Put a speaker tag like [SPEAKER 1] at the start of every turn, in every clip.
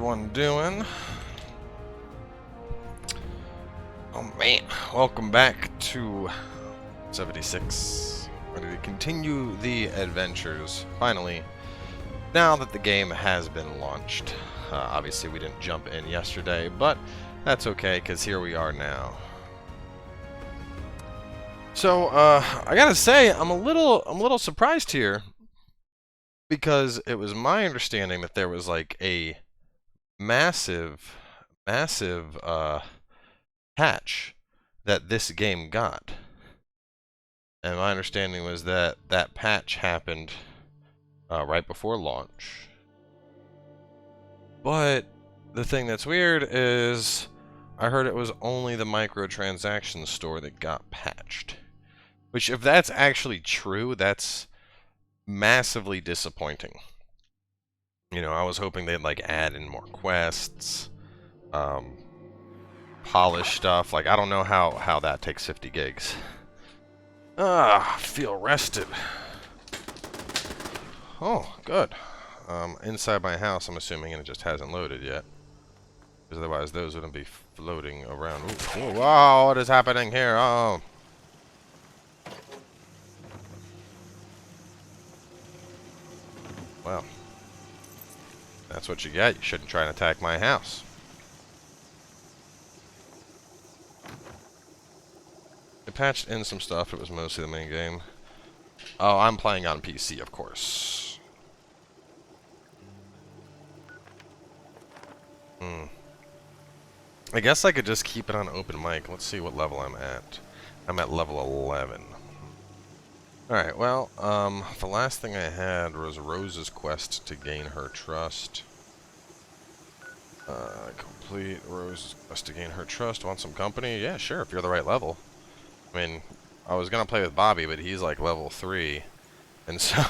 [SPEAKER 1] everyone doing? Oh man, welcome back to 76. Ready to continue the adventures, finally, now that the game has been launched. Obviously we didn't jump in yesterday, but that's okay, because here we are now. So, I gotta say, I'm a little surprised here, because it was my understanding that there was like a massive patch that this game got. And my understanding was that that patch happened right before launch. But the thing that's weird is I heard it was only the microtransaction store that got patched. Which, if that's actually true, that's massively disappointing. You know, I was hoping they'd like add in more quests, polish stuff. Like, I don't know how that takes 50 gigs. I feel rested. Oh, good. Inside my house, I'm assuming, and it just hasn't loaded yet. Because otherwise those wouldn't be floating around. Ooh, ooh, wow, what is happening here? Oh. Well. That's what you get. You shouldn't try and attack my house. It patched in some stuff. It was mostly the main game. Oh, I'm playing on PC, of course. I guess I could just keep it on open mic. Let's see what level I'm at. I'm at level 11. Alright, well, the last thing I had was Rose's quest to gain her trust. Complete Rose's quest to gain her trust. Want some company? Yeah, sure, if you're the right level. I mean, I was gonna play with Bobby, but he's like level 3. And so,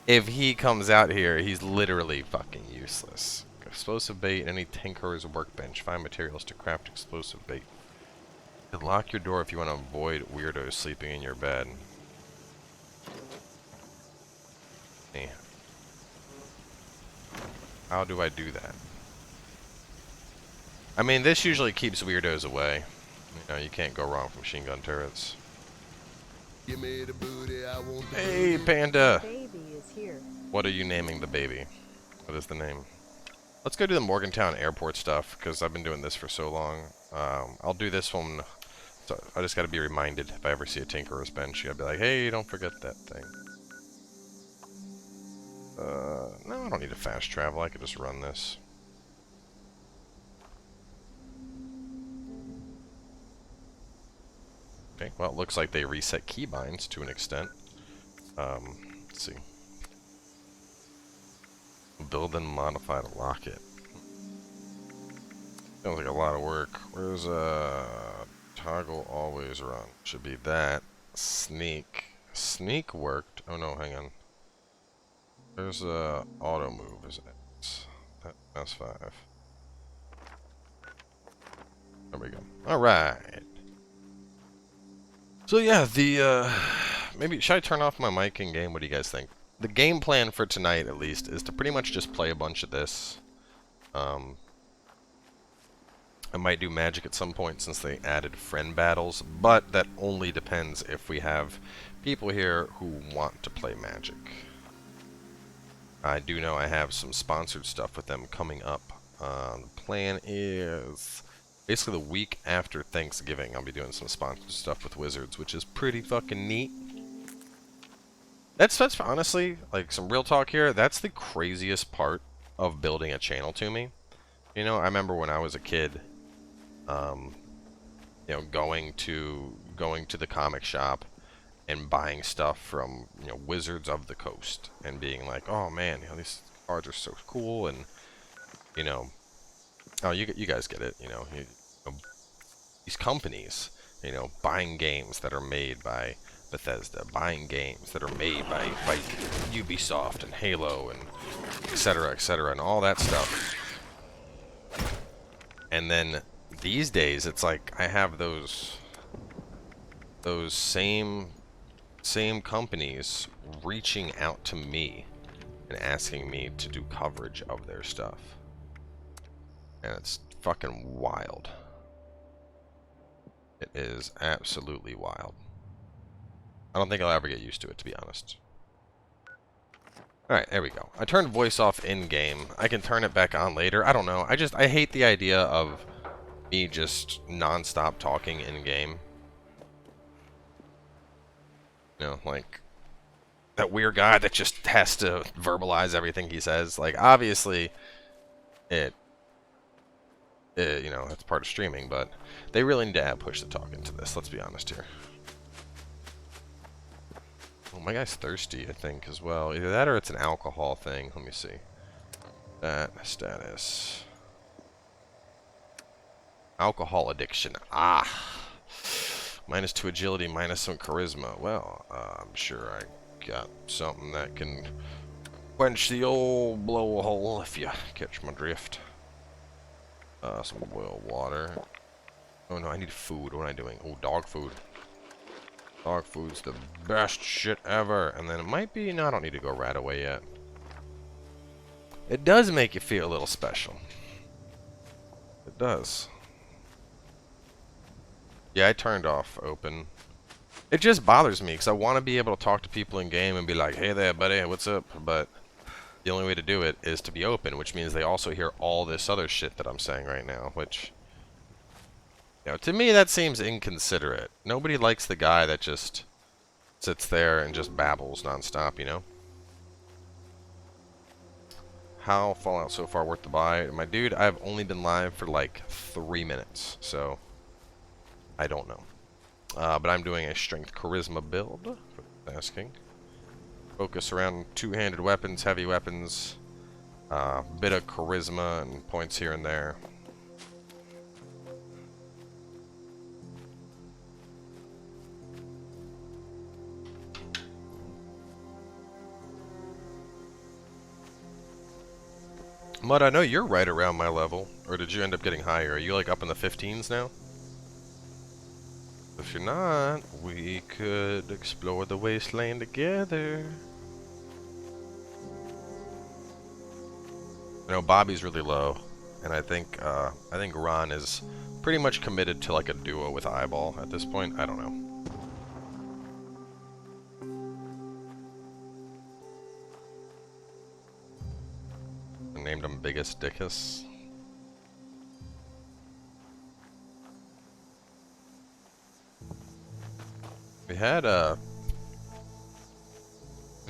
[SPEAKER 1] if he comes out here, he's literally fucking useless. Explosive bait, any tinkerer's workbench. Find materials to craft explosive bait. And lock your door if you want to avoid weirdos sleeping in your bed. Hey. How do I do that? I mean, this usually keeps weirdos away. You know, you can't go wrong with machine gun turrets.
[SPEAKER 2] Give me the booty, I want the
[SPEAKER 1] Hey,
[SPEAKER 2] booty.
[SPEAKER 1] Panda!
[SPEAKER 3] Baby is here.
[SPEAKER 1] What are you naming the baby? What is the name? Let's go do the Morgantown Airport stuff, because I've been doing this for so long. I'll do this one. So I just gotta be reminded if I ever see a tinkerer's bench. You gotta be like, hey, don't forget that thing. No, I don't need to fast travel. I could just run this. Okay, well, it looks like they reset keybinds to an extent. Let's see. Build and modify the locket. Sounds like a lot of work. Where's toggle always run? Should be that. Sneak. Sneak worked. Oh no, hang on. There's auto move, isn't it? That's 5. There we go. Alright. So yeah, the maybe should I turn off my mic in game? What do you guys think? The game plan for tonight, at least, is to pretty much just play a bunch of this. I might do magic at some point since they added friend battles, but that only depends if we have people here who want to play magic. I do know I have some sponsored stuff with them coming up. The plan is basically the week after Thanksgiving, I'll be doing some sponsored stuff with Wizards, which is pretty fucking neat. That's honestly, like, some real talk here, that's the craziest part of building a channel to me. You know, I remember when I was a kid, you know, going to the comic shop and buying stuff from, you know, Wizards of the Coast and being like, oh man, you know, these cards are so cool, and, you know, oh, you guys get it, you know, these companies, you know, buying games that are made by Bethesda, buying games that are made by Ubisoft and Halo and etc., and all that stuff. And then these days, it's like I have those same companies reaching out to me and asking me to do coverage of their stuff. And it's fucking wild. It is absolutely wild. I don't think I'll ever get used to it, to be honest. Alright, there we go. I turned voice off in-game. I can turn it back on later. I don't know. I hate the idea of me just non-stop talking in-game. You know, like, that weird guy that just has to verbalize everything he says. Like, obviously, you know, that's part of streaming, but they really need to add push to talk into this, let's be honest here. Oh, my guy's thirsty, I think, as well. Either that or it's an alcohol thing. Let me see. That status. Alcohol addiction. Ah. -2 agility, minus some charisma. Well, I'm sure I got something that can quench the old blowhole, if you catch my drift. Some boiled water. Oh no, I need food. What am I doing? Oh, dog food. Dog food's the best shit ever. And then it might be... No, I don't need to go right away yet. It does make you feel a little special. It does. Yeah, I turned off open. It just bothers me because I want to be able to talk to people in game and be like, hey there, buddy, what's up? But the only way to do it is to be open, which means they also hear all this other shit that I'm saying right now, which... You know, to me, that seems inconsiderate. Nobody likes the guy that just sits there and just babbles nonstop, you know? How Fallout so far worth the buy? My dude, I've only been live for like 3 minutes, so I don't know. But I'm doing a strength charisma build, for asking. Focus around two-handed weapons, heavy weapons, bit of charisma and points here and there. Mud, I know you're right around my level. Or did you end up getting higher? Are you like up in the 15s now? If you're not, we could explore the wasteland together. You know, Bobby's really low. And I think Ron is pretty much committed to like a duo with Eyeball at this point. I don't know. Named him Biggest Dickus. We had where's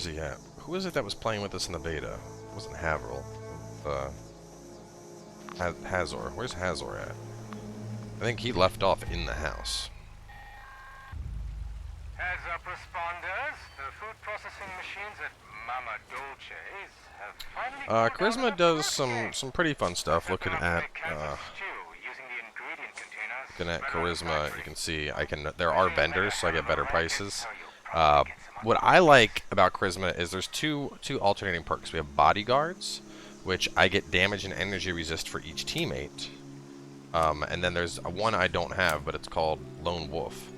[SPEAKER 1] he at? Who is it that was playing with us in the beta? It wasn't Haverl. Hazor. Where's Hazor at? I think he left off in the house.
[SPEAKER 3] Heads up, responders. The food processing machines at Mama Dolce's have finally
[SPEAKER 1] Charisma does some pretty fun stuff. Looking at Charisma, you can see there are vendors, so I get better prices. What I like about Charisma is there's two alternating perks. We have bodyguards, which I get damage and energy resist for each teammate. And then there's one I don't have, but it's called Lone Wolf.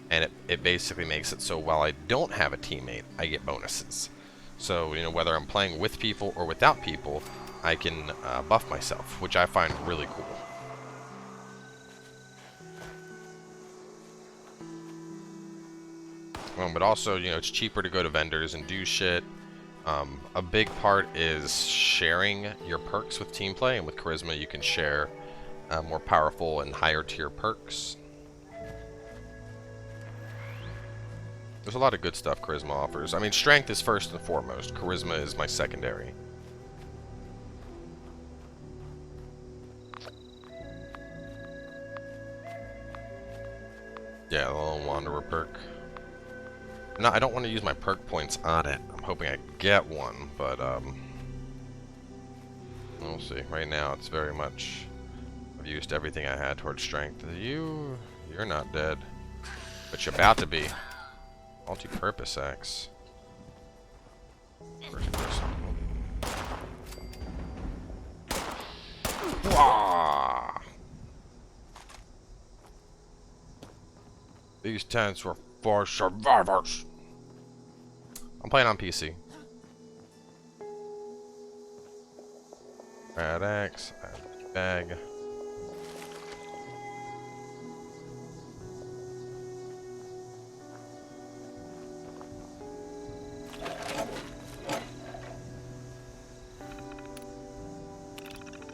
[SPEAKER 1] And it basically makes it so while I don't have a teammate, I get bonuses. So, you know, whether I'm playing with people or without people, I can buff myself, which I find really cool. But also, you know, it's cheaper to go to vendors and do shit. A big part is sharing your perks with team play, and with Charisma you can share more powerful and higher tier perks. There's a lot of good stuff Charisma offers. I mean, strength is first and foremost. Charisma is my secondary. Yeah, the Lone Wanderer perk. No, I don't want to use my perk points on it. I'm hoping I get one, but we'll see. Right now, it's very much... I've used everything I had towards strength. You're not dead, but you're about to be. Multi-purpose axe. First person. Wah! These tents were for survivors. I'm playing on PC. Red axe. bag.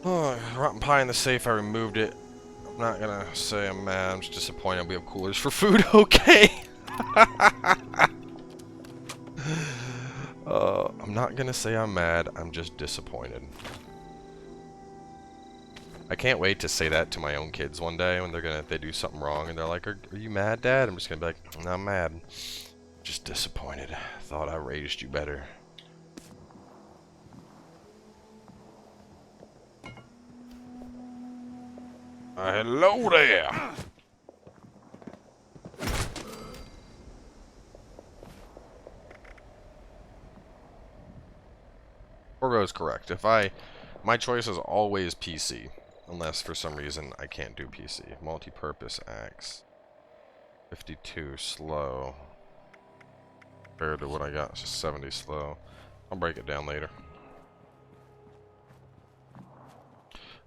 [SPEAKER 1] Oh, rotten pie in the safe. I removed it. I'm not gonna say I'm mad. I'm just disappointed. We have coolers for food. Okay. I'm not gonna say I'm mad. I'm just disappointed. I can't wait to say that to my own kids one day when they do something wrong and they're like, "Are you mad, Dad?" I'm just gonna be like, "No, I'm mad. Just disappointed. Thought I raised you better." Hello there. Orgo is correct. My choice is always PC, unless for some reason I can't do PC. Multi-purpose axe. 52 slow. Compared to what I got, it's just 70 slow. I'll break it down later.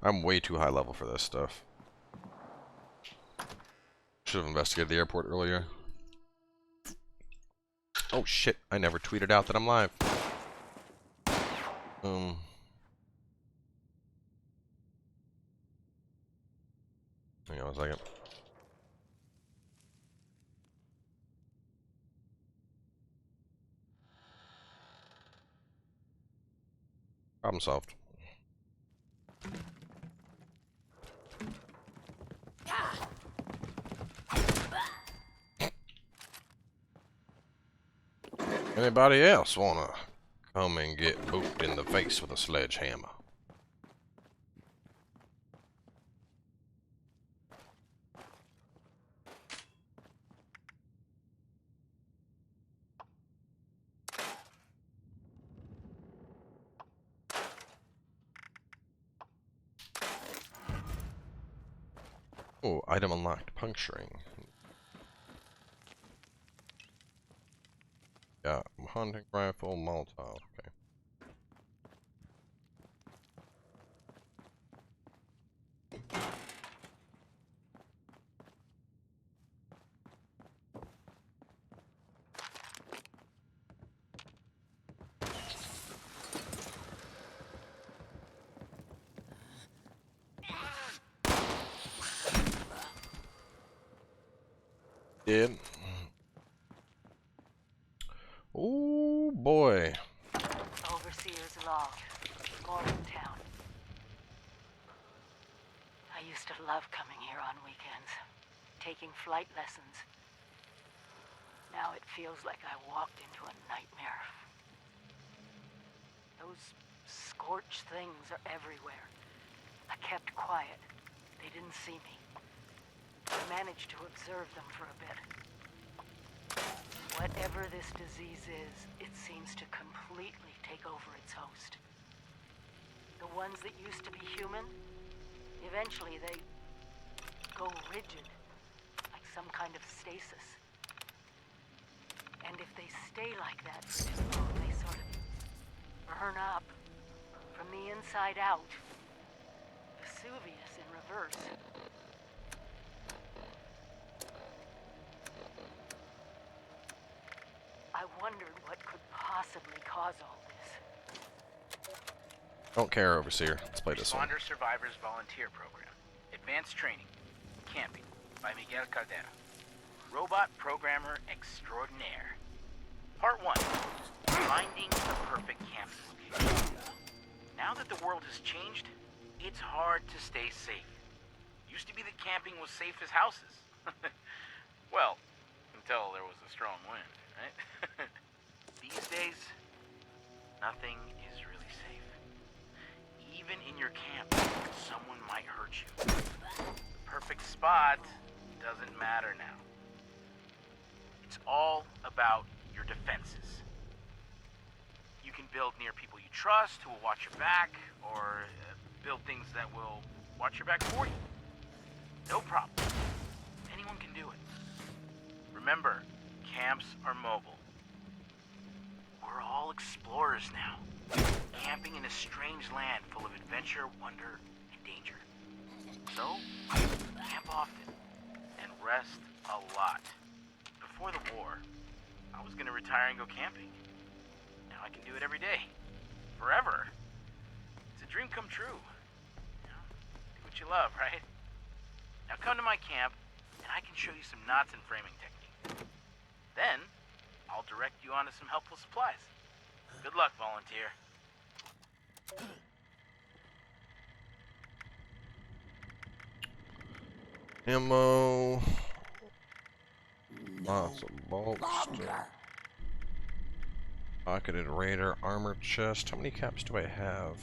[SPEAKER 1] I'm way too high level for this stuff. Should have investigated the airport earlier. Oh shit, I never tweeted out that I'm live. Hang on a second. Problem solved. Anybody else wanna come and get booped in the face with a sledgehammer? Oh, item unlocked. Puncturing. Yeah, hunting rifle, Molotov. Okay. Did. Oh boy.
[SPEAKER 4] Overseer's log. Morgantown. I used to love coming here on weekends, taking flight lessons. Now it feels like I walked into a nightmare. Those scorched things are everywhere. I kept quiet. They didn't see me. I managed to observe them for a bit. Whatever this disease is, it seems to completely take over its host. The ones that used to be human, eventually they go rigid, like some kind of stasis. And if they stay like that for too long, they sort of burn up from the inside out. Vesuvius in reverse. I wondered what could possibly cause all this.
[SPEAKER 1] Don't care, Overseer. Let's play this one.
[SPEAKER 5] Responder Survivors Volunteer Program. Advanced Training. Camping. By Miguel Caldera. Robot Programmer Extraordinaire. Part 1. Finding the perfect camping location. Now that the world has changed, it's hard to stay safe. Used to be that camping was safe as houses. Well, until there was a strong wind, right? These days, nothing is really safe. Even in your camp, someone might hurt you. The perfect spot doesn't matter now. It's all about your defenses. You can build near people you trust who will watch your back, or build things that will watch your back for you. No problem. Anyone can do it. Remember, camps are mobile. We're all explorers now, camping in a strange land full of adventure, wonder, and danger. So, camp often and rest a lot. Before the war, I was gonna retire and go camping. Now I can do it every day. Forever. It's a dream come true. You know, do what you love, right? Now come to my camp, and I can show you some knots and framing techniques. Then, I'll direct you onto some helpful supplies. Good luck, volunteer.
[SPEAKER 1] Ammo. Lots of bolts. Pocketed raider armor chest. How many caps do I have?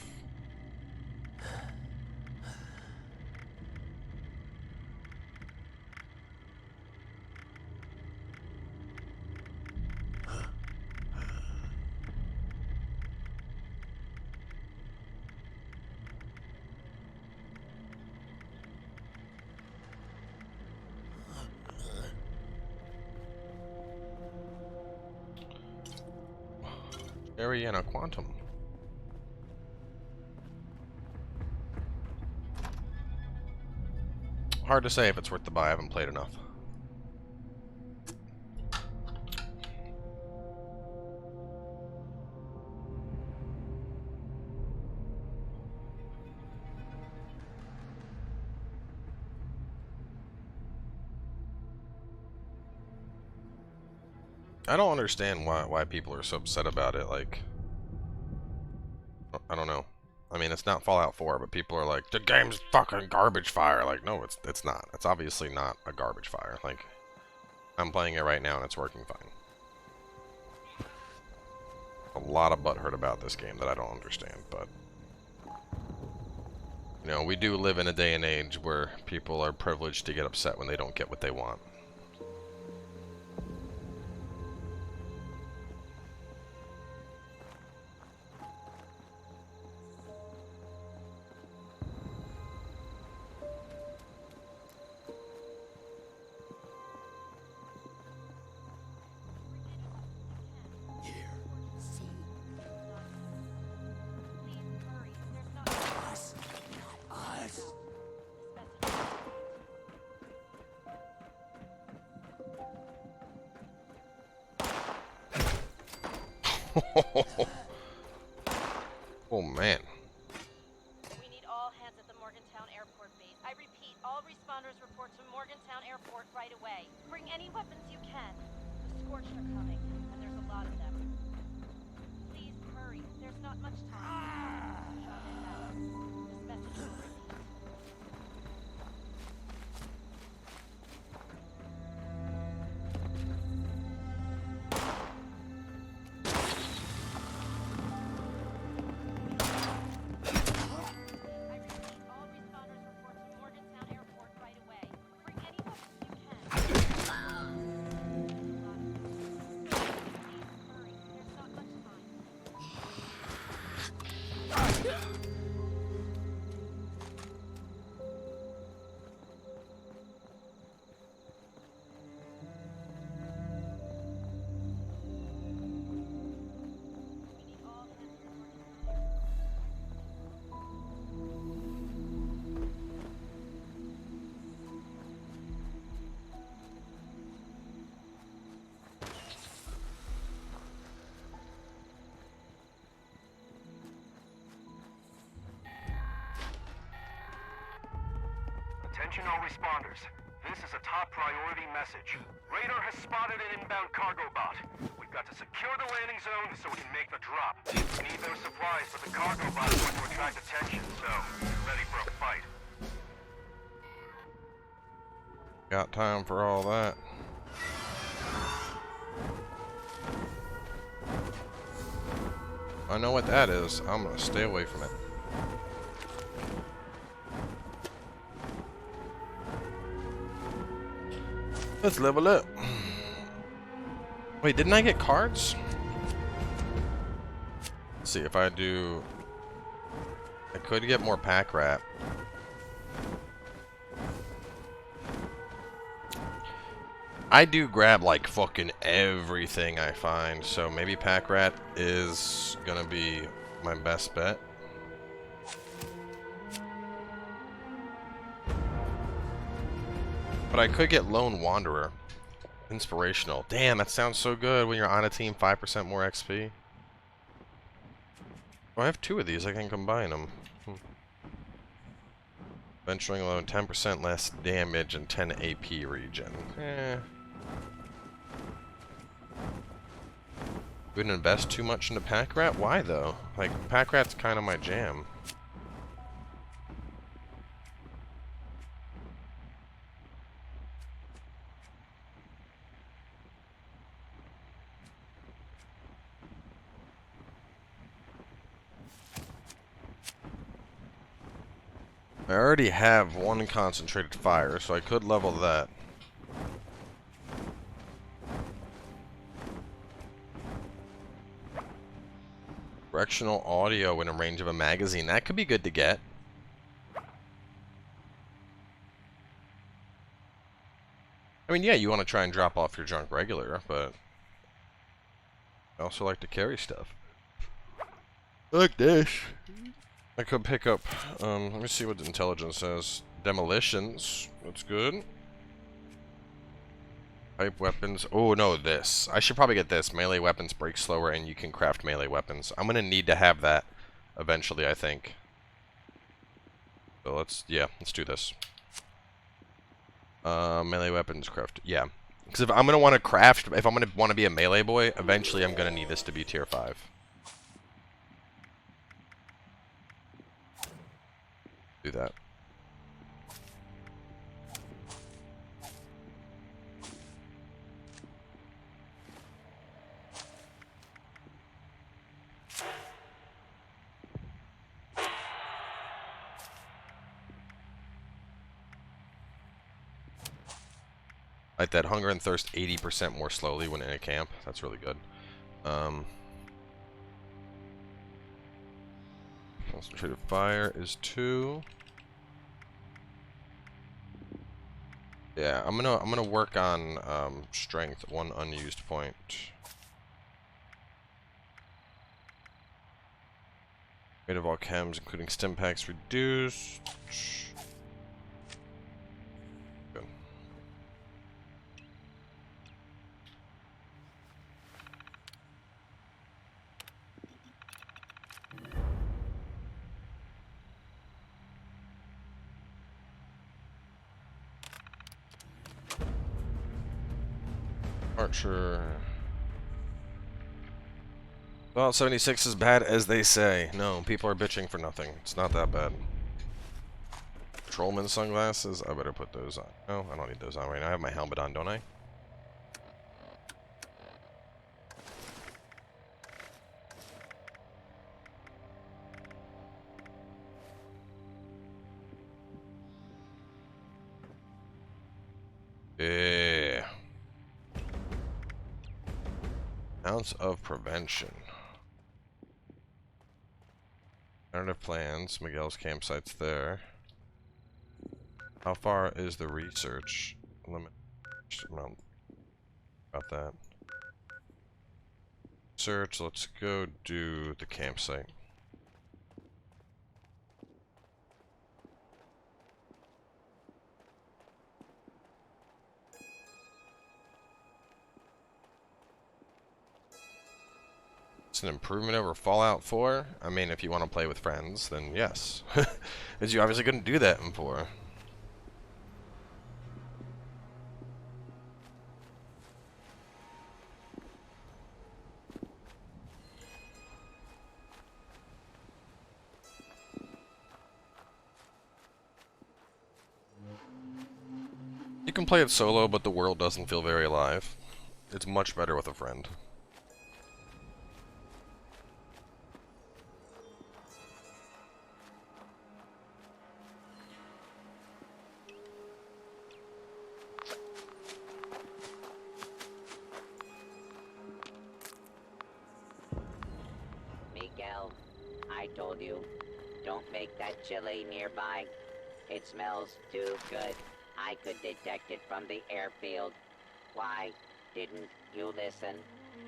[SPEAKER 1] Ariana Quantum. Hard to say if it's worth the buy. I haven't played enough. I don't understand why people are so upset about it. Like, I don't know. I mean, it's not Fallout 4, but people are like, the game's fucking garbage fire. Like, no, it's not. It's obviously not a garbage fire. Like, I'm playing it right now and it's working fine. A lot of butthurt about this game that I don't understand, but you know, we do live in a day and age where people are privileged to get upset when they don't get what they want. Oh man.
[SPEAKER 6] We need all hands at the Morgantown Airport base. I repeat, all responders report to Morgantown Airport right away. Bring any weapons you can. The Scorched are coming, and there's a lot of them. Please hurry. There's not much time. This message will received.
[SPEAKER 3] Attention all responders. This is a top priority message. Radar has spotted an inbound cargo bot. We've got to secure the landing zone so we can make the drop. We need those supplies, but the cargo bot is going to attract attention, so get ready for a fight.
[SPEAKER 1] Got time for all that. I know what that is. I'm gonna stay away from it. Let's level up. Wait, didn't I get cards? Let's see if I do. I could get more pack rat. I do grab like fucking everything I find, so maybe pack rat is gonna be my best bet. But I could get Lone Wanderer. Inspirational. Damn, that sounds so good when you're on a team, 5% more XP. Oh, I have 2 of these, I can combine them. Venturing alone, 10% less damage and 10 AP regen. Wouldn't invest too much into Pack Rat? Why though? Like, Pack Rat's kind of my jam. I already have 1 concentrated fire, so I could level that. Directional audio in a range of a magazine. That could be good to get. I mean, yeah, you want to try and drop off your junk regular, but I also like to carry stuff. Like this. I could pick up, let me see what the intelligence says. Demolitions. That's good. Type weapons. Oh, no, this. I should probably get this. Melee weapons break slower and you can craft melee weapons. I'm going to need to have that eventually, I think. So let's do this. Melee weapons craft. Yeah. Because if I'm going to want to craft, if I'm going to want to be a melee boy, eventually I'm going to need this to be tier 5. Do that. Like that hunger and thirst 80% more slowly when in a camp. That's really good. Concentrated fire is 2. Yeah, I'm gonna work on strength, 1 unused point. Rate of all chems, including stim packs, reduced. Good. Archer. Well, 76 is bad as they say. No, people are bitching for nothing. It's not that bad. Trollman sunglasses? I better put those on. No, I don't need those on right now. I have my helmet on, don't I? Yeah. Ounce of prevention. Alternative plans. Miguel's campsite's there. How far is the research limit? Well, about that. Search. Let's go do the campsite. It's an improvement over Fallout 4. I mean, if you want to play with friends, then yes. Because you obviously couldn't do that in 4. You can play it solo, but the world doesn't feel very alive. It's much better with a friend.
[SPEAKER 7] Miguel, I told you, don't make that chili nearby. It smells too good. I could detect it from the airfield. Why didn't you listen?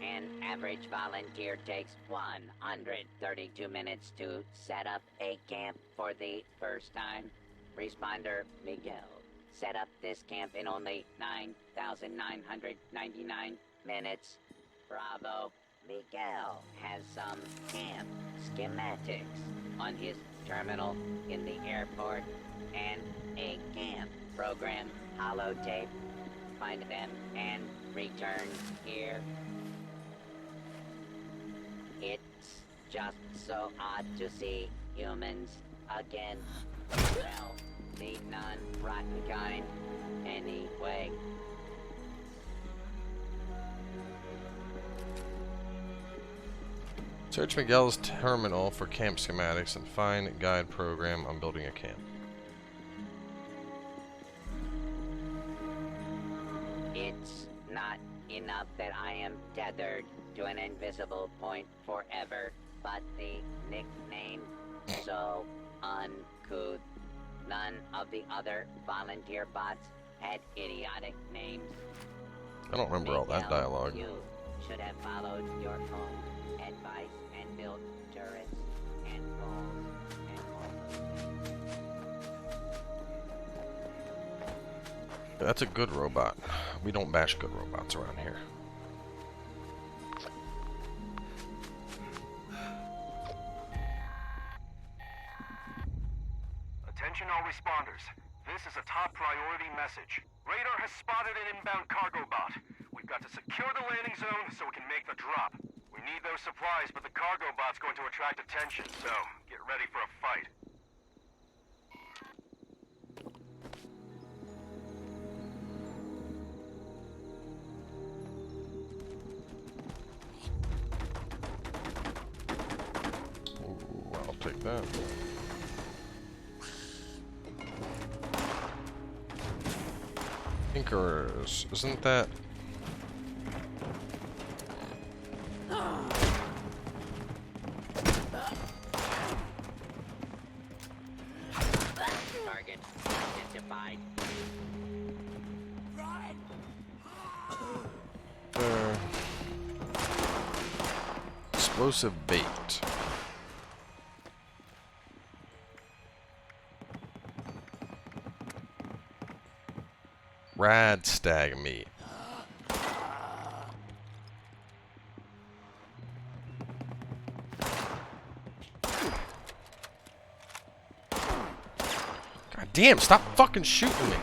[SPEAKER 7] An average volunteer takes 132 minutes to set up a camp for the first time. Responder Miguel, set up this camp in only 9,999 minutes. Bravo. Miguel has some camp schematics on his terminal in the airport and a camp program holotape. Find them and return here. It's just so odd to see humans again. Well, the non-rotten kind, anyway.
[SPEAKER 1] Search Miguel's terminal for camp schematics and find guide program on building a camp.
[SPEAKER 7] It's not enough that I am tethered to an invisible point forever, but the nickname, so uncouth. None of the other volunteer bots had idiotic names.
[SPEAKER 1] I don't remember all that
[SPEAKER 7] Miguel,
[SPEAKER 1] dialogue.
[SPEAKER 7] You should have followed your own advice and built turrets and walls and all those things.
[SPEAKER 1] That's a good robot. We don't bash good robots around here.
[SPEAKER 3] Attention all responders. This is a top priority message. Radar has spotted an inbound cargo bot. We've got to secure the landing zone so we can make the drop. We need those supplies, but the cargo bot's going to attract attention, so get ready for a fight.
[SPEAKER 1] Ooh, I'll take that. Tinkerers, isn't that?
[SPEAKER 7] Target identified.
[SPEAKER 1] Explosive bait. Rad stag meat. God damn, stop fucking shooting me.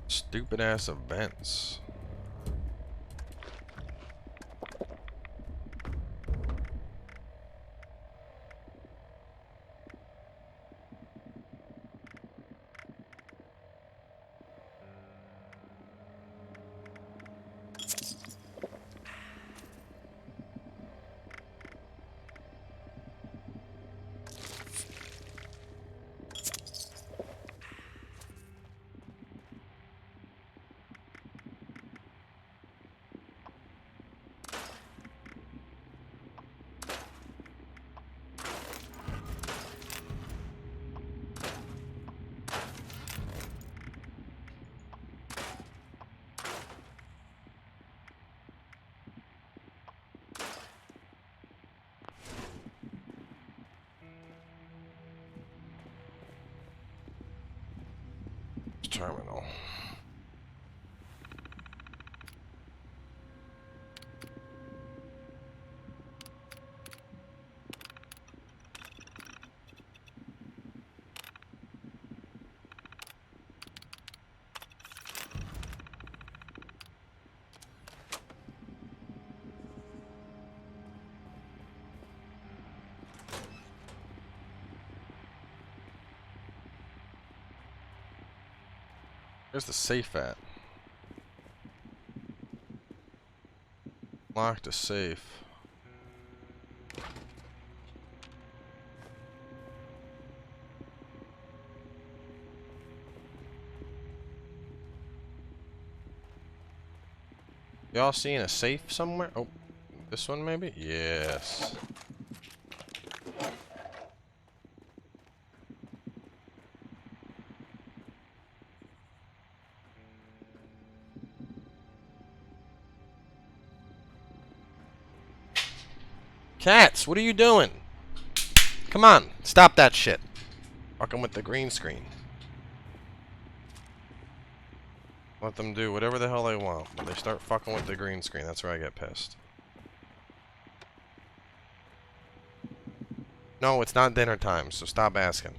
[SPEAKER 1] Stupid ass events. Terminal. Where's the safe at? Locked a safe. Y'all seeing a safe somewhere? Oh, this one maybe? Yes. Cats, what are you doing? Come on, stop that shit. Fucking with the green screen. Let them do whatever the hell they want. When they start fucking with the green screen, that's where I get pissed. No, it's not dinner time, so stop asking.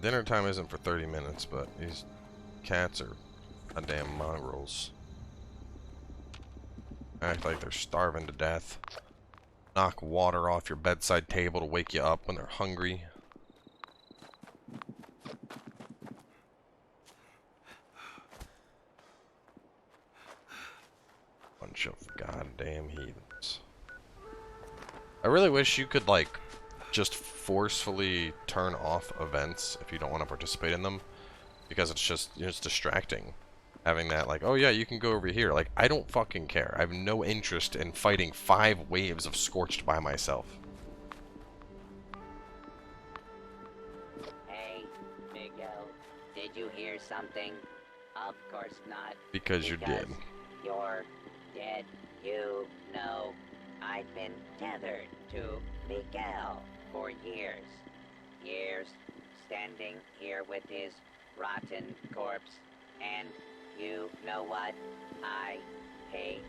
[SPEAKER 1] Dinner time isn't for 30 minutes, but these cats are goddamn mongrels. Act like they're starving to death. Knock water off your bedside table to wake you up when they're hungry. Bunch of goddamn heathens. I really wish you could, like, just forcefully turn off events if you don't want to participate in them, because it's just, you know, it's distracting having that, like, oh yeah, you can go over here. Like, I don't fucking care. I have no interest in fighting 5 waves of Scorched by myself.
[SPEAKER 7] Hey, Miguel, did you hear something? Of course not.
[SPEAKER 1] Because you did.
[SPEAKER 7] You're dead. You know, I've been tethered to Miguel for years. Years standing here with his rotten corpse. And you know what? I hate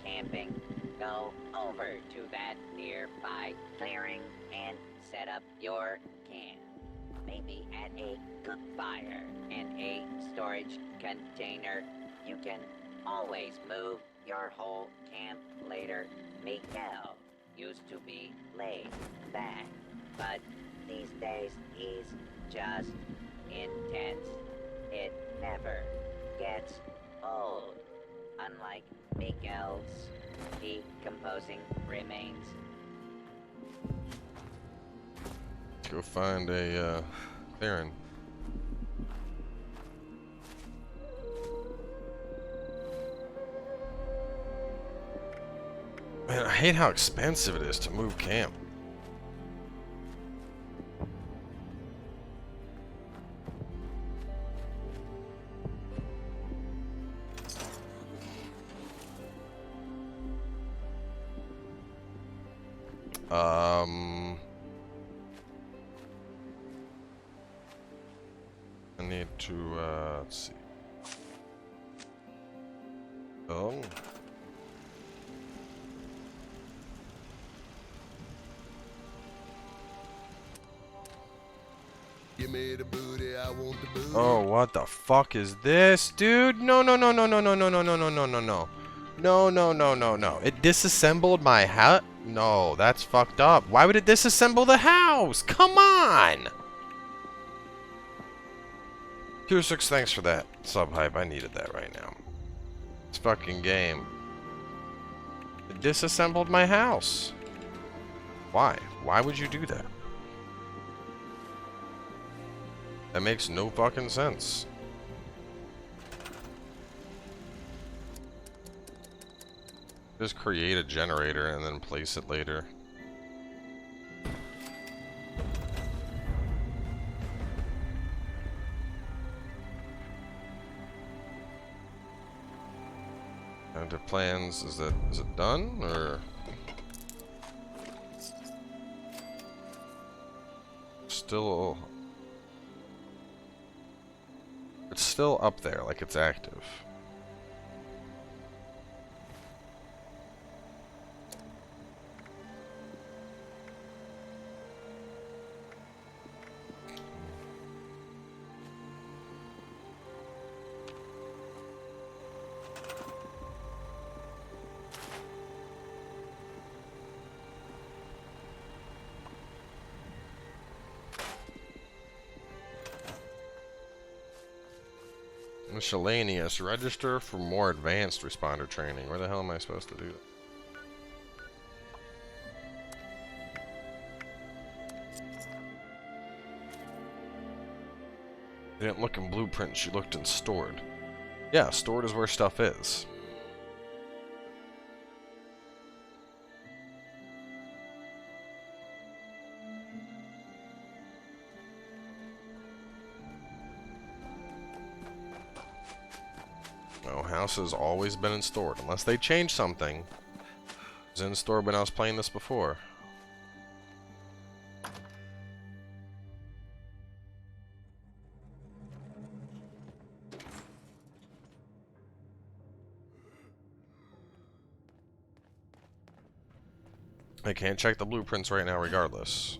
[SPEAKER 7] camping. Go over to that nearby clearing and set up your camp. Maybe at a cook fire and a storage container. You can always move your whole camp later. Miguel used to be laid back, but these days he's just intense. It never gets old, unlike Miguel's decomposing remains.
[SPEAKER 1] Let's go find a clearing. Man, I hate how expensive it is to move camp. I need to, let's see. Oh.
[SPEAKER 2] Give me the booty, I want the booty.
[SPEAKER 1] Oh, what the fuck is this, dude? No, no, no, no, no, no, no, no, no, no, no, no, no. No, no, no, no, no. It disassembled my house? No, that's fucked up. Why would it disassemble the house? Come on! Tier 6, thanks for that sub-hype. I needed that right now. This fucking game. It disassembled my house. Why? Why would you do that? That makes no fucking sense. Just create a generator and then place it later. Under plans, is it done or still? It's still up there, like it's active. Miscellaneous. Register for more advanced responder training. Where the hell am I supposed to do that? She didn't look in blueprints, she looked in stored. Yeah, stored is where stuff is. No, house has always been in stored, unless they change something. It was in stored when I was playing this before. I can't check the blueprints right now regardless.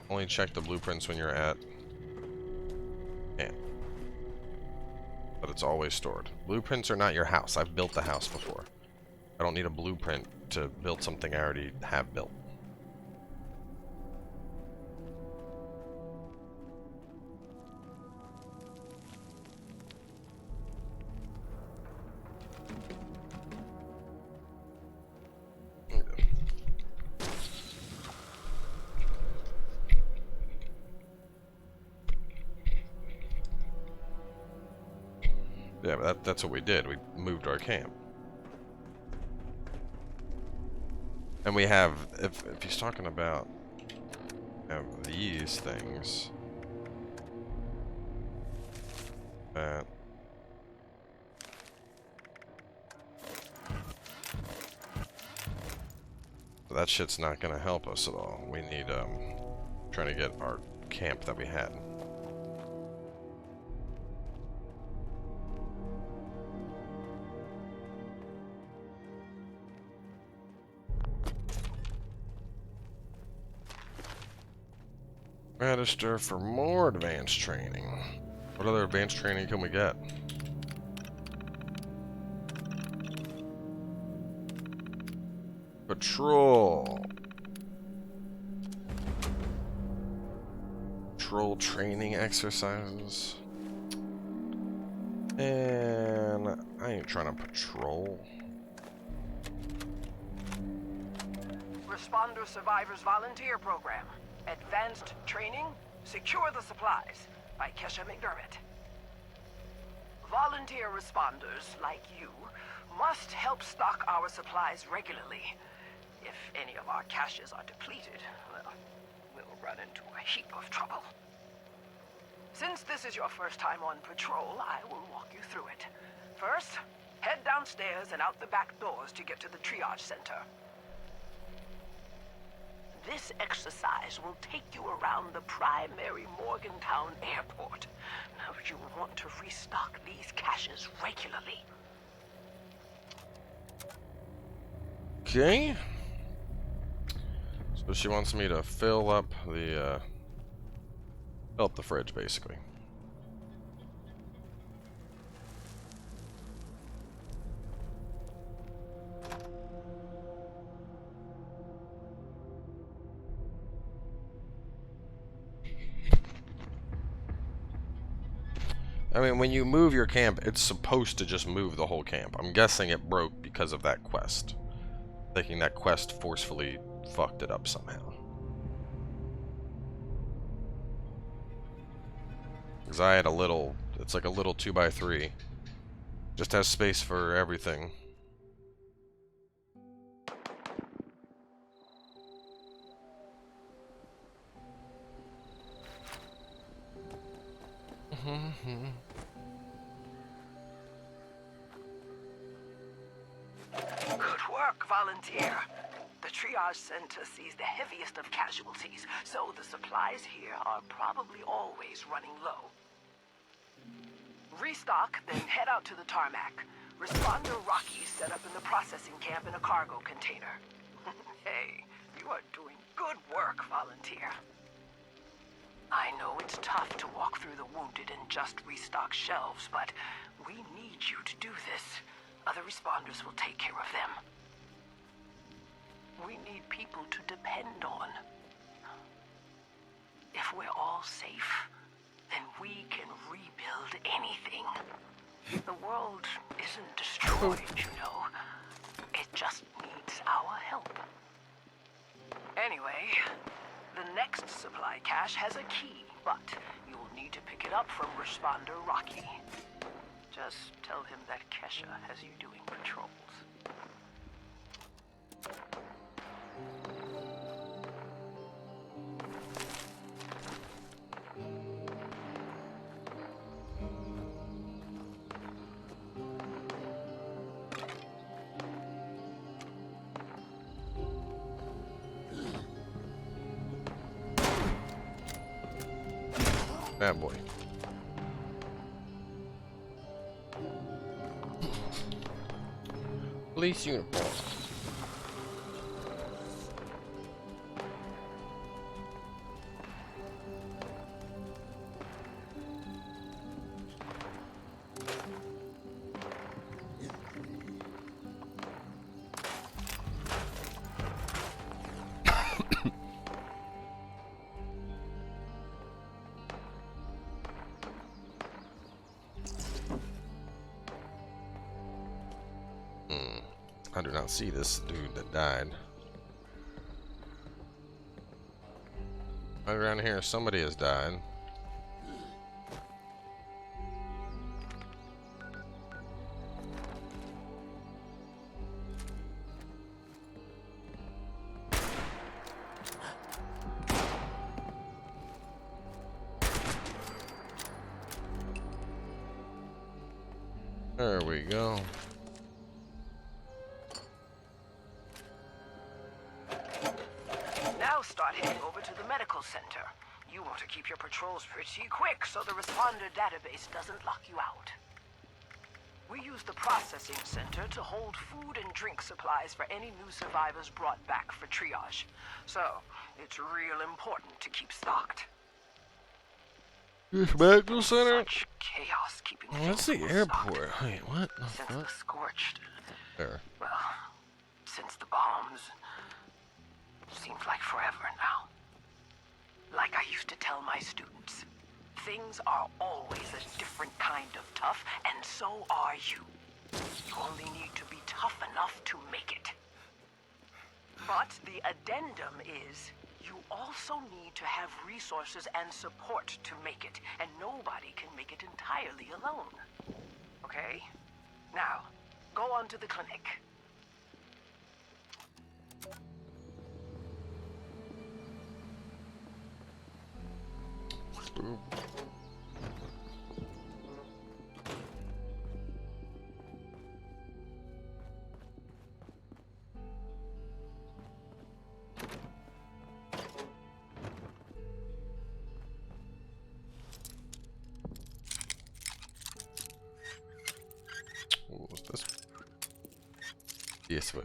[SPEAKER 1] Only check the blueprints when you're at camp. But it's always stored. Blueprints are not your house. I've built the house before. I don't need a blueprint to build something I already have built. Yeah, but that's what we did. We moved our camp. And we have, if he's talking about these things, that shit's not gonna help us at all. We need, trying to get our camp that we had. Register for more advanced training. What other advanced training can we get? Patrol. Patrol training exercises. And I ain't trying to patrol.
[SPEAKER 8] Responder Survivors Volunteer Program. Advanced Training, Secure the Supplies by Kesha McDermott. Volunteer responders like you must help stock our supplies regularly. If any of our caches are depleted, well, we'll run into a heap of trouble. Since this is your first time on patrol, I will walk you through it. First, head downstairs and out the back doors to get to the triage center. This exercise will take you around the primary Morgantown Airport. Now, you want to restock these caches regularly.
[SPEAKER 1] Okay. So she wants me to fill up the fridge, basically. I mean, when you move your camp, it's supposed to just move the whole camp. I'm guessing it broke because of that quest. Thinking that quest forcefully fucked it up somehow. Because I had a little, it's like a little 2x3. Just has space for everything.
[SPEAKER 8] Good work, volunteer. The triage center sees the heaviest of casualties, so the supplies here are probably always running low. Restock, then head out to the tarmac. Responder Rocky's set up in the processing camp in a cargo container. Hey, you are doing good work, volunteer. I know it's tough to walk through the wounded and just restock shelves, but we need you to do this. Other responders will take care of them. We need people to depend on. If we're all safe, then we can rebuild anything. The world isn't destroyed, you know. It just needs our help. Anyway, the next supply cache has a key, but you'll need to pick it up from responder Rocky. Just tell him that Kesha has you doing patrols.
[SPEAKER 1] Bad boy. Police uniform. I do not see this dude that died. Right around here, somebody has died. There we go.
[SPEAKER 8] Now start heading over to the medical center. You want to keep your patrols pretty quick so the responder database doesn't lock you out. We use the processing center to hold food and drink supplies for any new survivors brought back for triage. So, it's real important to keep stocked.
[SPEAKER 1] This medical center?
[SPEAKER 8] Such chaos keeping
[SPEAKER 1] Oh, that's the
[SPEAKER 8] things
[SPEAKER 1] airport.
[SPEAKER 8] stocked.
[SPEAKER 1] Wait, what?
[SPEAKER 8] Since the scorched,
[SPEAKER 1] There.
[SPEAKER 8] well, since the bombs, seems like forever now. Like I used to tell my students, things are always a different kind of tough, and so are you. You only need to be tough enough to make it. But the addendum is, you also need to have resources and support to make it, and nobody can make it entirely alone. Okay? Now, go on to the clinic.
[SPEAKER 1] What's this? This way.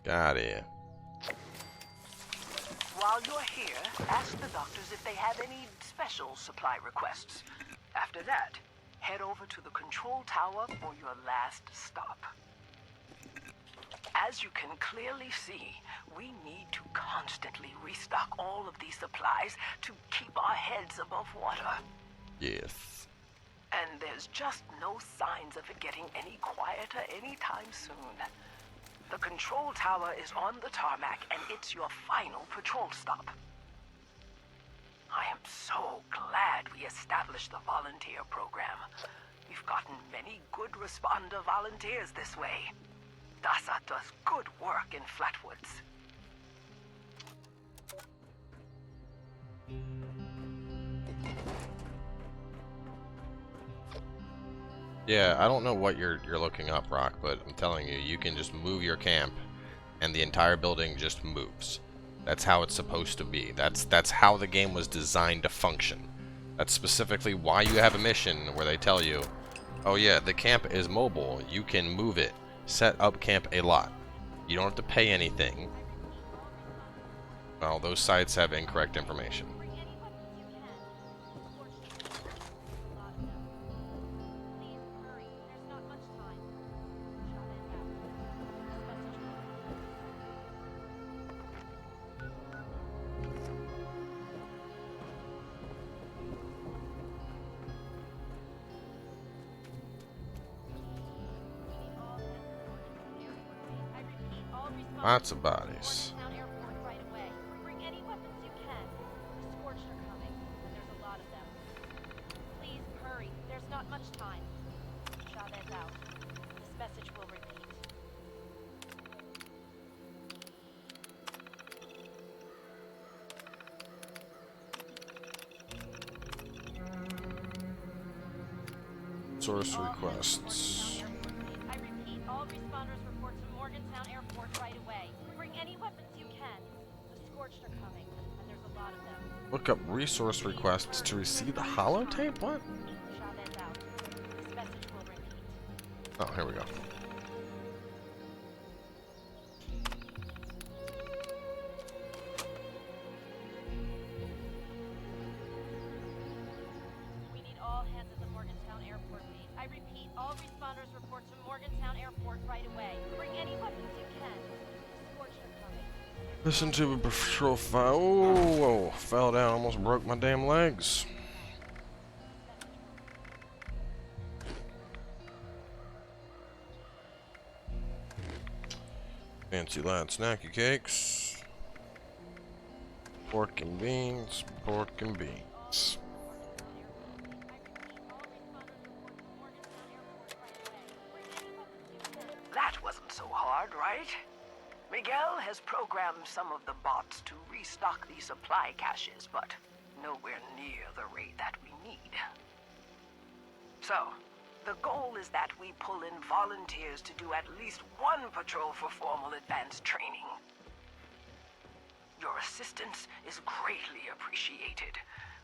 [SPEAKER 1] Got it.
[SPEAKER 8] While you're here, ask the doctors if they have any special supply requests. After that, head over to the control tower for your last stop. As you can clearly see, we need to constantly restock all of these supplies to keep our heads above water.
[SPEAKER 1] Yes.
[SPEAKER 8] And there's just no signs of it getting any quieter anytime soon. The control tower is on the tarmac, and it's your final patrol stop. I am so glad we established the volunteer program. We've gotten many good responder volunteers this way. DASA does good work in Flatwoods.
[SPEAKER 1] Yeah, I don't know what you're looking up, Rock, but I'm telling you, you can just move your camp, and the entire building just moves. That's how it's supposed to be. That's how the game was designed to function. That's specifically why you have a mission where they tell you, oh yeah, the camp is mobile. You can move it. Set up camp a lot. You don't have to pay anything. Well, those sites have incorrect information.
[SPEAKER 6] Bring any weapons you can. Scorched earth. A lot of them. Please hurry. There's not much time. Chavez out. This message
[SPEAKER 1] Lots of bodies.
[SPEAKER 6] Morgantown Airport right away. Bring any weapons you can. The Scorched are coming, and there's a lot of them. Please hurry. There's not much time. Chavez out. This message will repeat.
[SPEAKER 1] Source
[SPEAKER 6] All hands at
[SPEAKER 1] requests.
[SPEAKER 6] Morgantown Airport Base. I repeat, all responders report to Morgantown Airport right away. Bring any weapons you can. The Scorched are coming, and there's a lot of them.
[SPEAKER 1] Look up resource requests to receive the holotape? What?
[SPEAKER 6] Chavez out. This message will repeat.
[SPEAKER 1] Oh, here we go.
[SPEAKER 6] We need all hands at the Morgantown Airport Base. I repeat, all responders report to Morgantown Airport right away. Bring any weapons you can. The Scorched are coming.
[SPEAKER 1] Listen to a patrol file. Oh, fell down, almost broke my damn legs. Fancy lad snacky cakes. Pork and beans, pork and beans.
[SPEAKER 8] That wasn't so hard, right? Miguel has programmed some of the bots to restock the supply caches, but nowhere near the rate that we need. So, the goal is that we pull in volunteers to do at least one patrol for formal advanced training. Your assistance is greatly appreciated.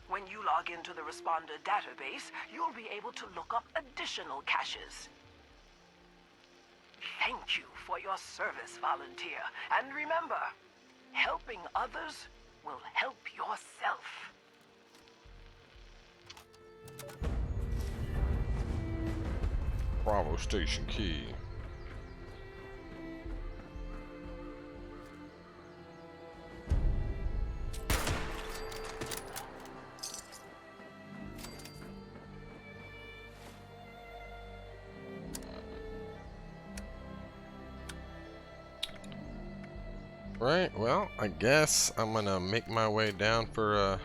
[SPEAKER 8] When you log into the responder database, you'll be able to look up additional caches. Thank you for your service, volunteer. And remember, helping others will help yourself.
[SPEAKER 1] Bravo station key. Right, well, I guess I'm gonna make my way down for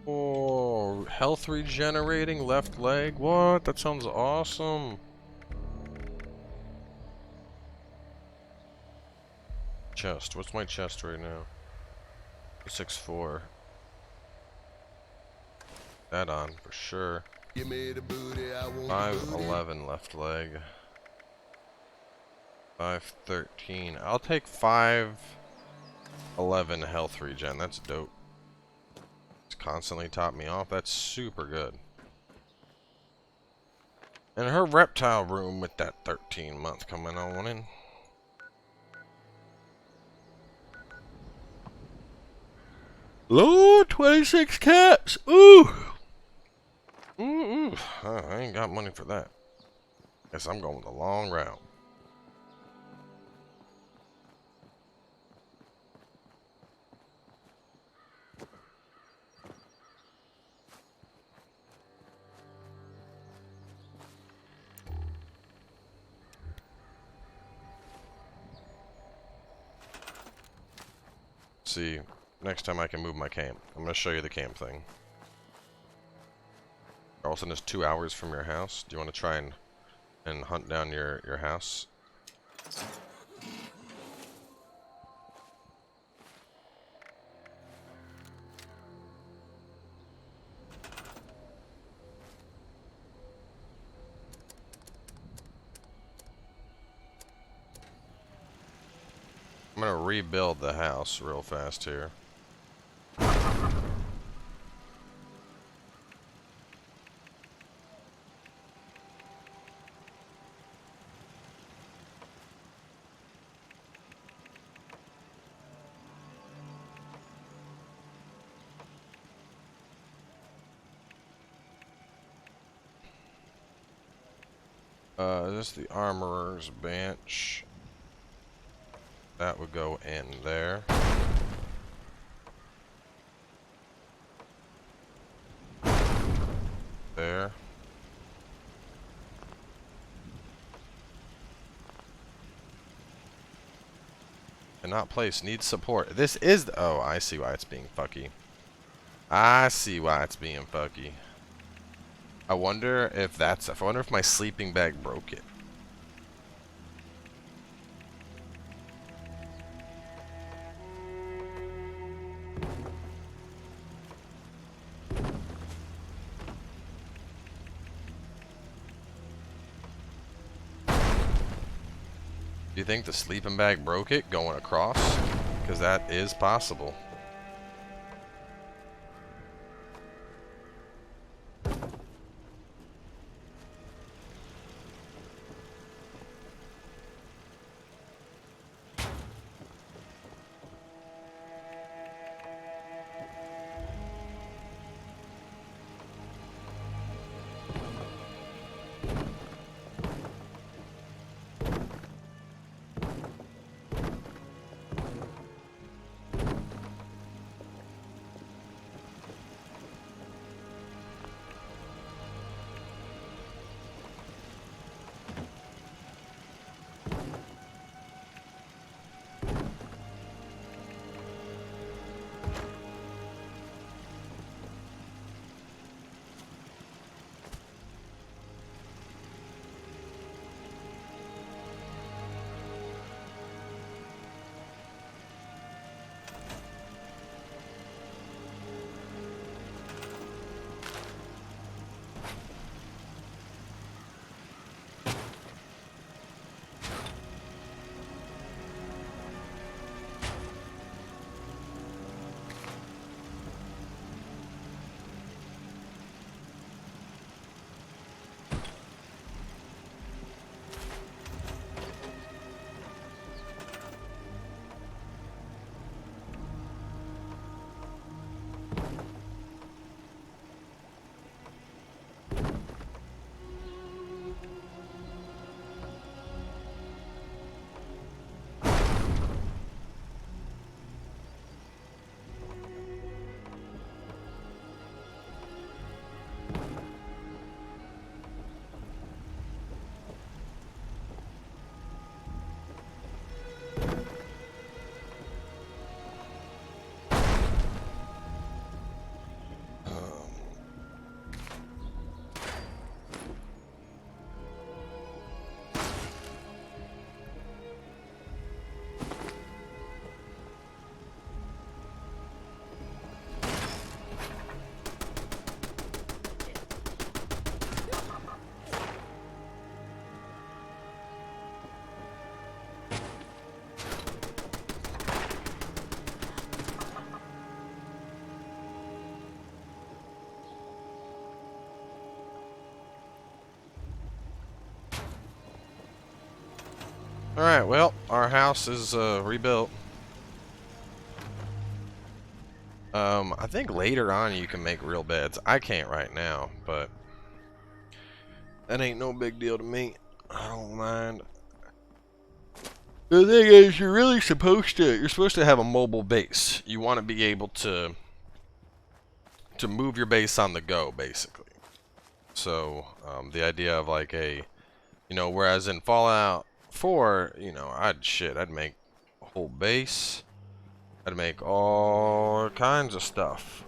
[SPEAKER 1] oh, health regenerating left leg. What? That sounds awesome. Chest. What's my chest right now? 6'4". That on for sure.
[SPEAKER 2] Give me the booty, I want the booty.
[SPEAKER 1] 5'11" left leg. 5'13". I'll take 5'11" health regen. That's dope. It's constantly top me off. That's super good. And her reptile room with that 13-month coming on in. Lord, 26 cats. Ooh. Ooh. I ain't got money for that. Guess I'm going the long route. See, next time I can move my camp. I'm going to show you the camp thing. Carlson is 2 hours from your house. Do you want to try and hunt down your house? I'm gonna rebuild the house real fast here. This is the armorer's bench. That would go in there. There. not placed. Needs support. This is the... Oh, I see why it's being fucky. I see why it's being fucky. I wonder if that's... I wonder if my sleeping bag broke it. Do you think the sleeping bag broke it going across? Because that is possible. Alright, well, our house is rebuilt. I think later on you can make real beds. I can't right now, but that ain't no big deal to me. I don't mind. The thing is, you're supposed to have a mobile base. You want to be able to move your base on the go, basically. So, the idea of like whereas in Fallout 4, I'd make a whole base. I'd make all kinds of stuff.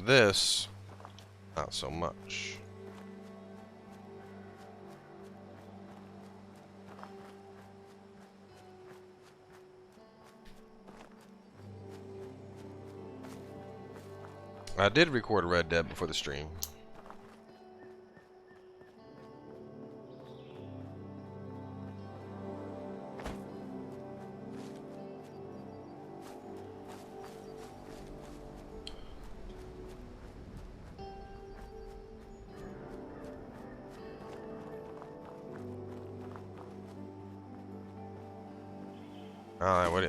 [SPEAKER 1] This, not so much. I did record Red Dead before the stream.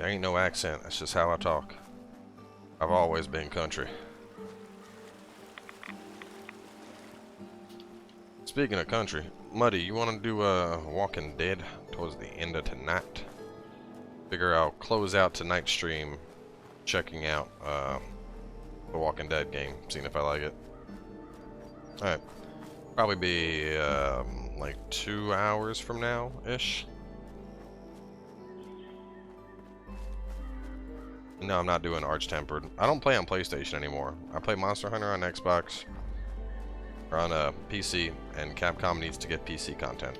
[SPEAKER 1] Ain't no accent. That's just how I talk. I've always been country. Speaking of country, Muddy, you want to do Walking Dead towards the end of tonight? Figure I'll close out tonight's stream checking out the Walking Dead game, seeing if I like it. Alright. Probably be like 2 hours from now-ish. No, I'm not doing Arch Tempered. I don't play on PlayStation anymore. I play Monster Hunter on Xbox or on a PC, and Capcom needs to get PC content.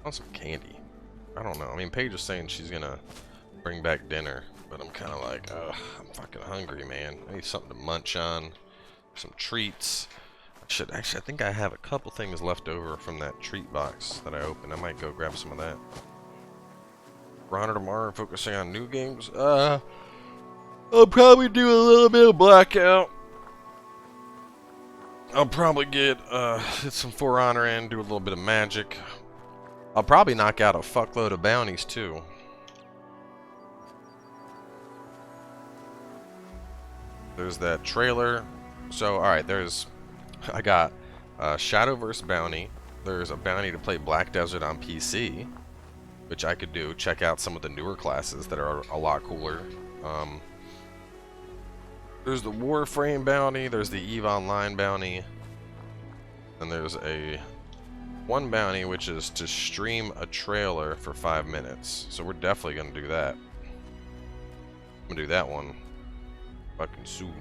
[SPEAKER 1] I want some candy. I don't know. I mean, Paige was saying she's gonna bring back dinner, but I'm kind of like, ugh, I'm fucking hungry, man. I need something to munch on, some treats. I think I have a couple things left over from that treat box that I opened. I might go grab some of that. For Honor tomorrow, focusing on new games. I'll probably do a little bit of Blackout. I'll probably get some For Honor in, do a little bit of Magic. I'll probably knock out a fuckload of Bounties too. There's that trailer. So, alright, I got Shadowverse Bounty. There's a bounty to play Black Desert on PC, which I could do. Check out some of the newer classes that are a lot cooler. There's the Warframe bounty. There's the EVE Online bounty. And there's one bounty, which is to stream a trailer for 5 minutes. So we're definitely going to do that. I'm going to do that one fucking soon.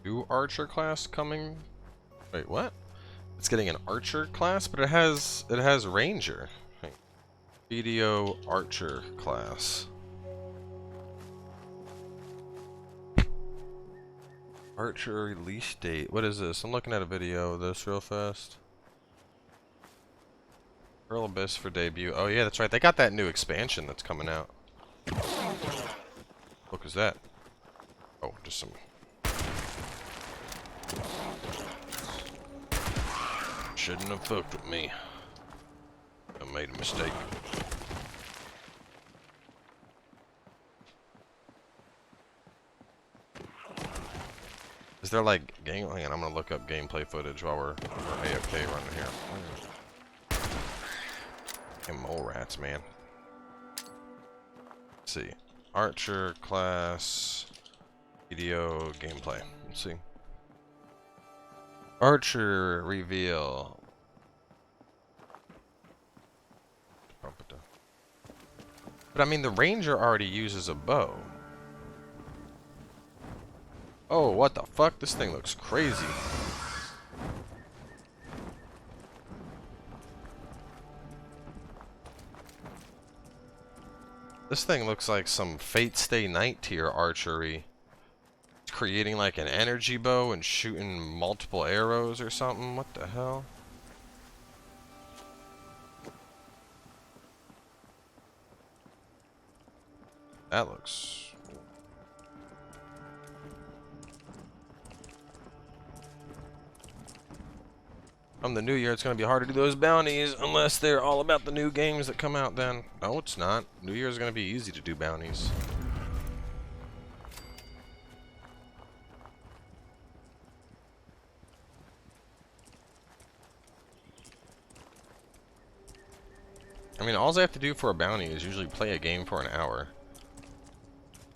[SPEAKER 1] New archer class coming. Wait, what? It's getting an archer class, but it has ranger. Video archer class. Archer release date. What is this? I'm looking at a video of this real fast. Pearl Abyss for debut. Oh yeah, that's right. They got that new expansion that's coming out. What is that? Oh, just some. Shouldn't have fucked with me. I made a mistake. Is there like hang on, I'm gonna look up gameplay footage while we're AFK running here. Fucking mole rats, man. Let's see. Archer class video gameplay. Let's see. Archer reveal. But I mean, the ranger already uses a bow. Oh, what the fuck? This thing looks crazy. This thing looks like some Fate Stay Night tier archery. It's creating like an energy bow and shooting multiple arrows or something. What the hell? That looks... Come the new year, it's going to be hard to do those bounties unless they're all about the new games that come out then. No, it's not. New Year is going to be easy to do bounties. I mean, all I have to do for a bounty is usually play a game for an hour.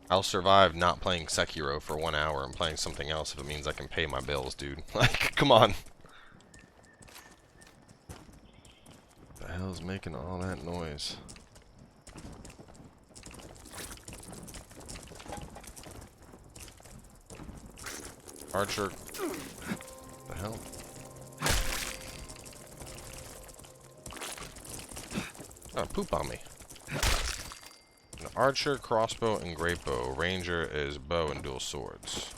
[SPEAKER 1] I'll survive not playing Sekiro for 1 hour and playing something else if it means I can pay my bills, dude. Like, come on. What the hell's making all that noise? Archer. What the hell? Oh, poop on me. An archer, crossbow, and great bow. Ranger is bow and dual swords.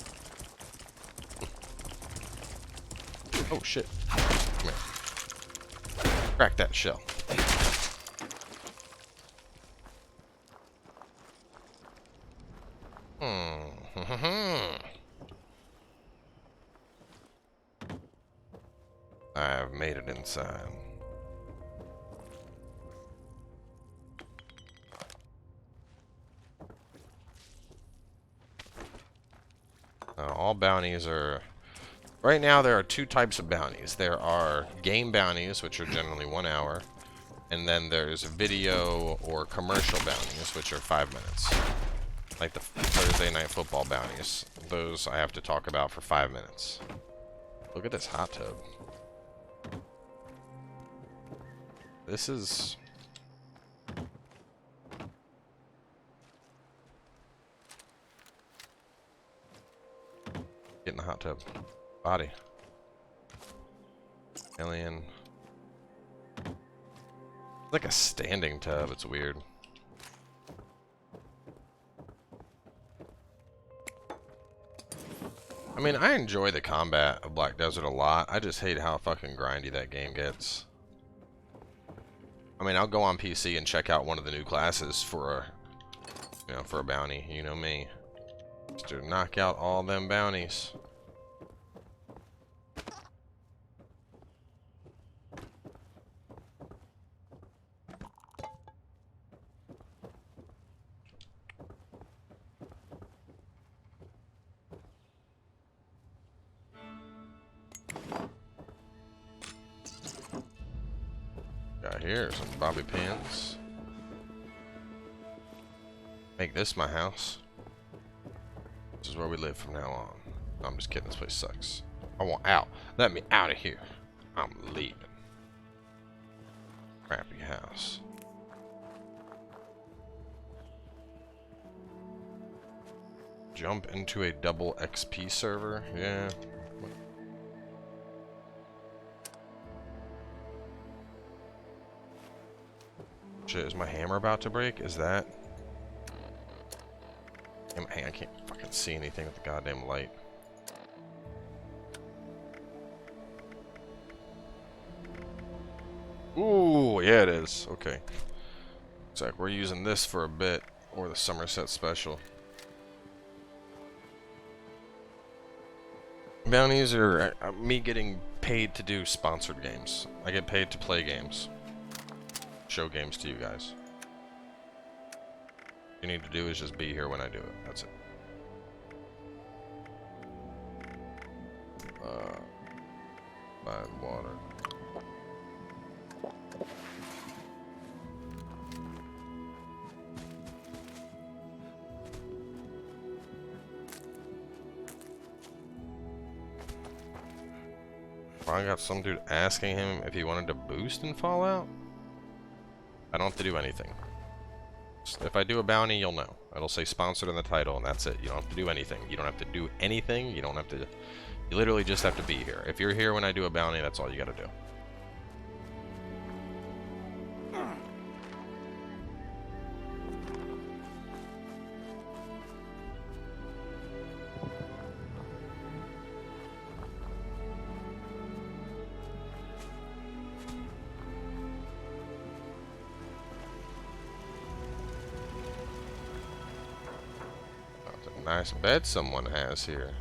[SPEAKER 1] Oh shit. Come here. Crack that shell. I've made it inside. All bounties are... Right now there are two types of bounties. There are game bounties, which are generally 1 hour. And then there's video or commercial bounties, which are 5 minutes. Like the Thursday Night Football bounties. Those I have to talk about for 5 minutes. Look at this hot tub. This is... Get in the hot tub. Body. Alien. Like a standing tub, it's weird. I mean, I enjoy the combat of Black Desert a lot. I just hate how fucking grindy that game gets. I mean, I'll go on PC and check out one of the new classes for a, you know, for a bounty. You know me. Just to knock out all them bounties. Got here some bobby pins. Make this my house. This is where we live from now on. No, I'm just kidding, this place sucks. I want out. Let me out of here. I'm leaving. Crappy house. Jump into a double XP server? Yeah. Shit, is my hammer about to break? Is that... Hey, I can't fucking see anything with the goddamn light. Ooh, yeah it is. Okay. Looks like we're using this for a bit, or the Somerset special. Bounties are me getting paid to do sponsored games. I get paid to play games. Show games to you guys. All you need to do is just be here when I do it. That's it. Buy water. I got some dude asking him if he wanted to boost in Fallout. I don't have to do anything. If I do a bounty, you'll know. It'll say sponsored in the title, and that's it. You don't have to do anything. You don't have to do anything. You don't have to... You literally just have to be here. If you're here when I do a bounty, that's all you gotta do. Nice bed someone has here.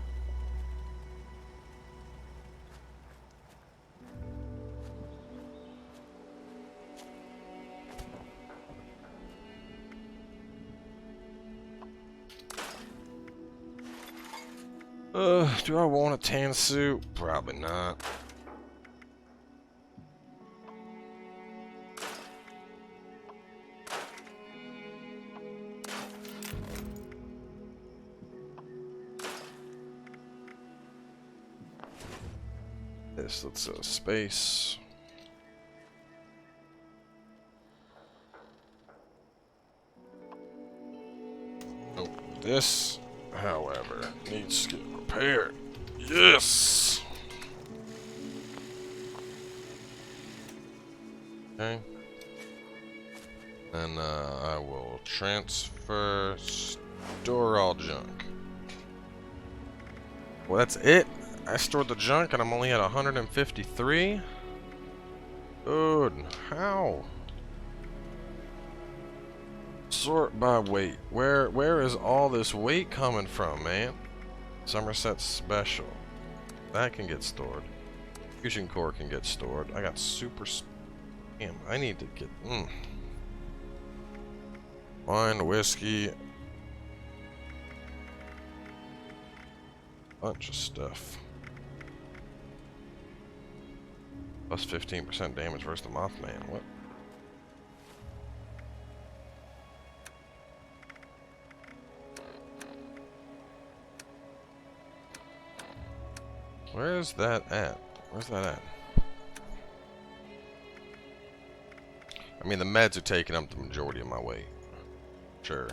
[SPEAKER 1] Do I want a tan suit? Probably not. This, let's space. Oh, this, however, needs to get repaired. Yes! Okay. And I will transfer, store all junk. Well, that's it? I stored the junk and I'm only at 153? Dude, how? Sort by weight. Where is all this weight coming from, man? Somerset Special. That can get stored. Fusion Core can get stored. I got super damn, I need to get wine, whiskey, bunch of stuff. Plus 15% damage versus the Mothman. What? Where's that at? Where's that at? I mean, the meds are taking up the majority of my weight. Sure.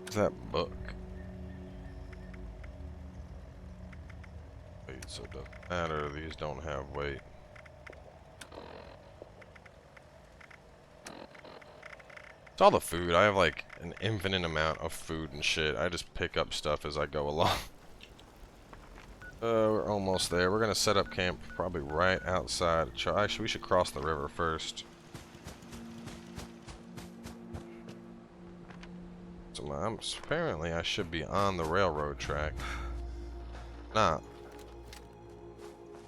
[SPEAKER 1] Where's that book? Wait, so it doesn't matter. These don't have weight. It's all the food. I have like an infinite amount of food and shit. I just pick up stuff as I go along. We're almost there. We're gonna set up camp probably right outside. Actually, we should cross the river first. So apparently I should be on the railroad track. Nah.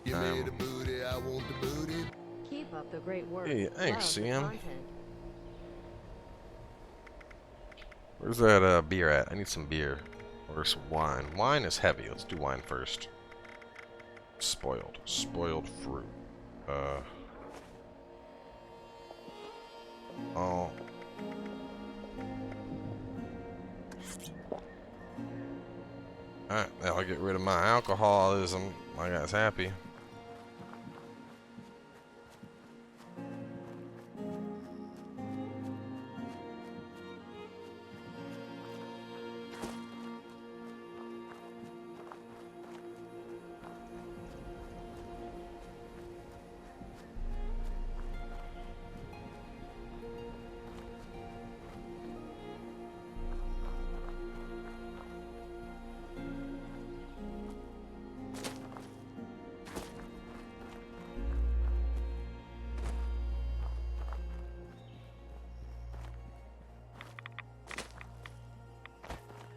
[SPEAKER 2] You made a booty, I want the booty.
[SPEAKER 9] Keep up the great work.
[SPEAKER 1] Hey, thanks,
[SPEAKER 9] Love the
[SPEAKER 1] CM.
[SPEAKER 9] content.
[SPEAKER 1] Where's that beer at? I need some beer. Or some wine. Wine is heavy. Let's do wine first. Spoiled. Spoiled fruit. Oh. Alright, now I'll get rid of my alcoholism. My guy's happy.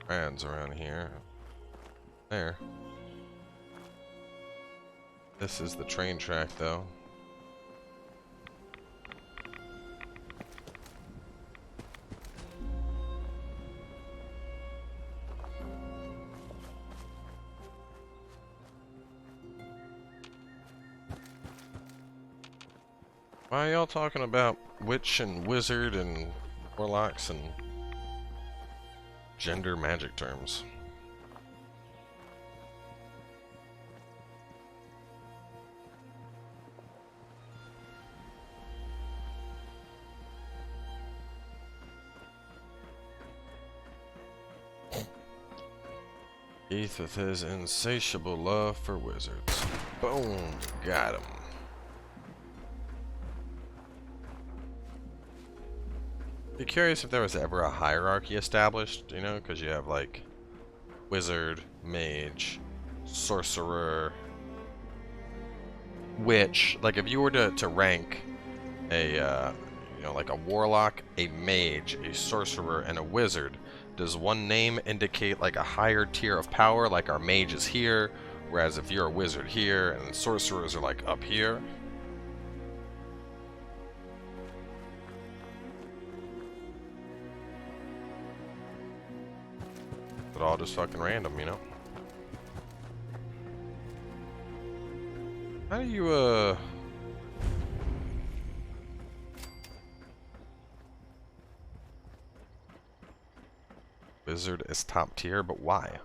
[SPEAKER 1] Ads around here. There. This is the train track, though. Why are y'all talking about witch and wizard and warlocks and gender magic terms? Keith with his insatiable love for wizards. Boom! Got him. Be curious if there was ever a hierarchy established, you know, because you have like wizard, mage, sorcerer, witch. Like if you were to rank a, you know, like a warlock, a mage, a sorcerer, and a wizard, does one name indicate like a higher tier of power, like our mage is here, whereas if you're a wizard here and sorcerers are like up here? But all just fucking random, you know? How do you, Wizard is top tier, but why?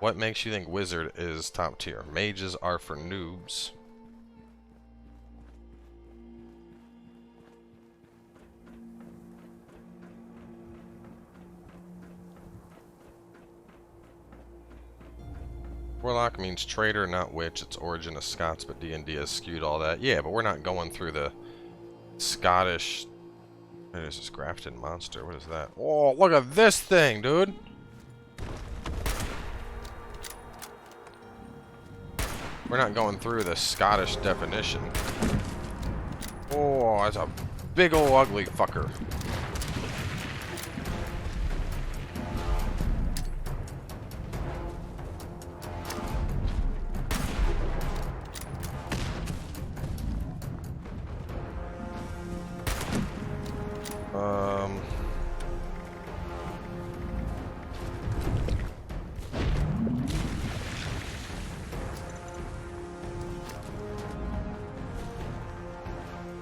[SPEAKER 1] What makes you think wizard is top tier? Mages are for noobs. Warlock means traitor, not witch. Its origin is Scots, but D&D has skewed all that. Yeah, but we're not going through the Scottish... What is this grafted monster? What is that? Oh, look at this thing, dude! We're not going through the Scottish definition. Oh, that's a big ol' ugly fucker.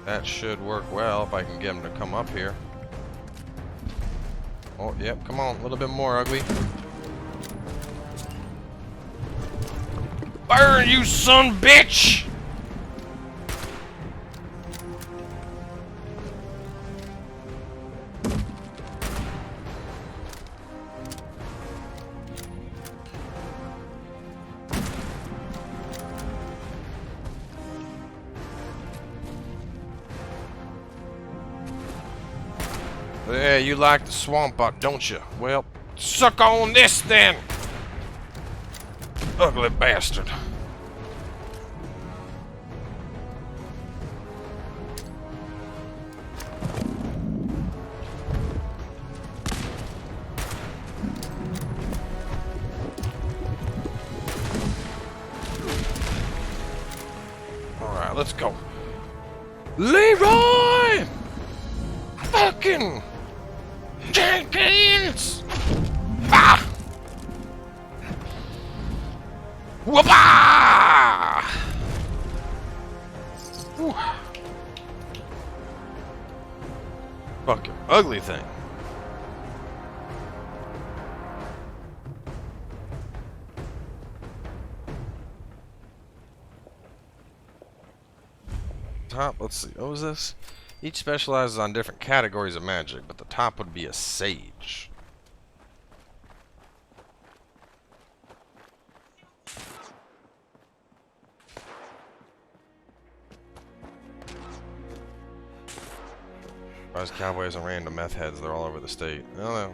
[SPEAKER 1] That should work well if I can get him to come up here. Oh, yep, come on, a little bit more, ugly. Burn, you son bitch! Yeah, you like the swamp bot, don't you? Well, suck on this then! Ugly bastard. Alright, let's go. Leroy! Fucking Jenkins! Ah! Whoopah! Whew. Fucking ugly thing. Top, let's see, what was this? Each specializes on different categories of magic, but the top would be a sage. As cowboys and random meth heads, they're all over the state. I don't know.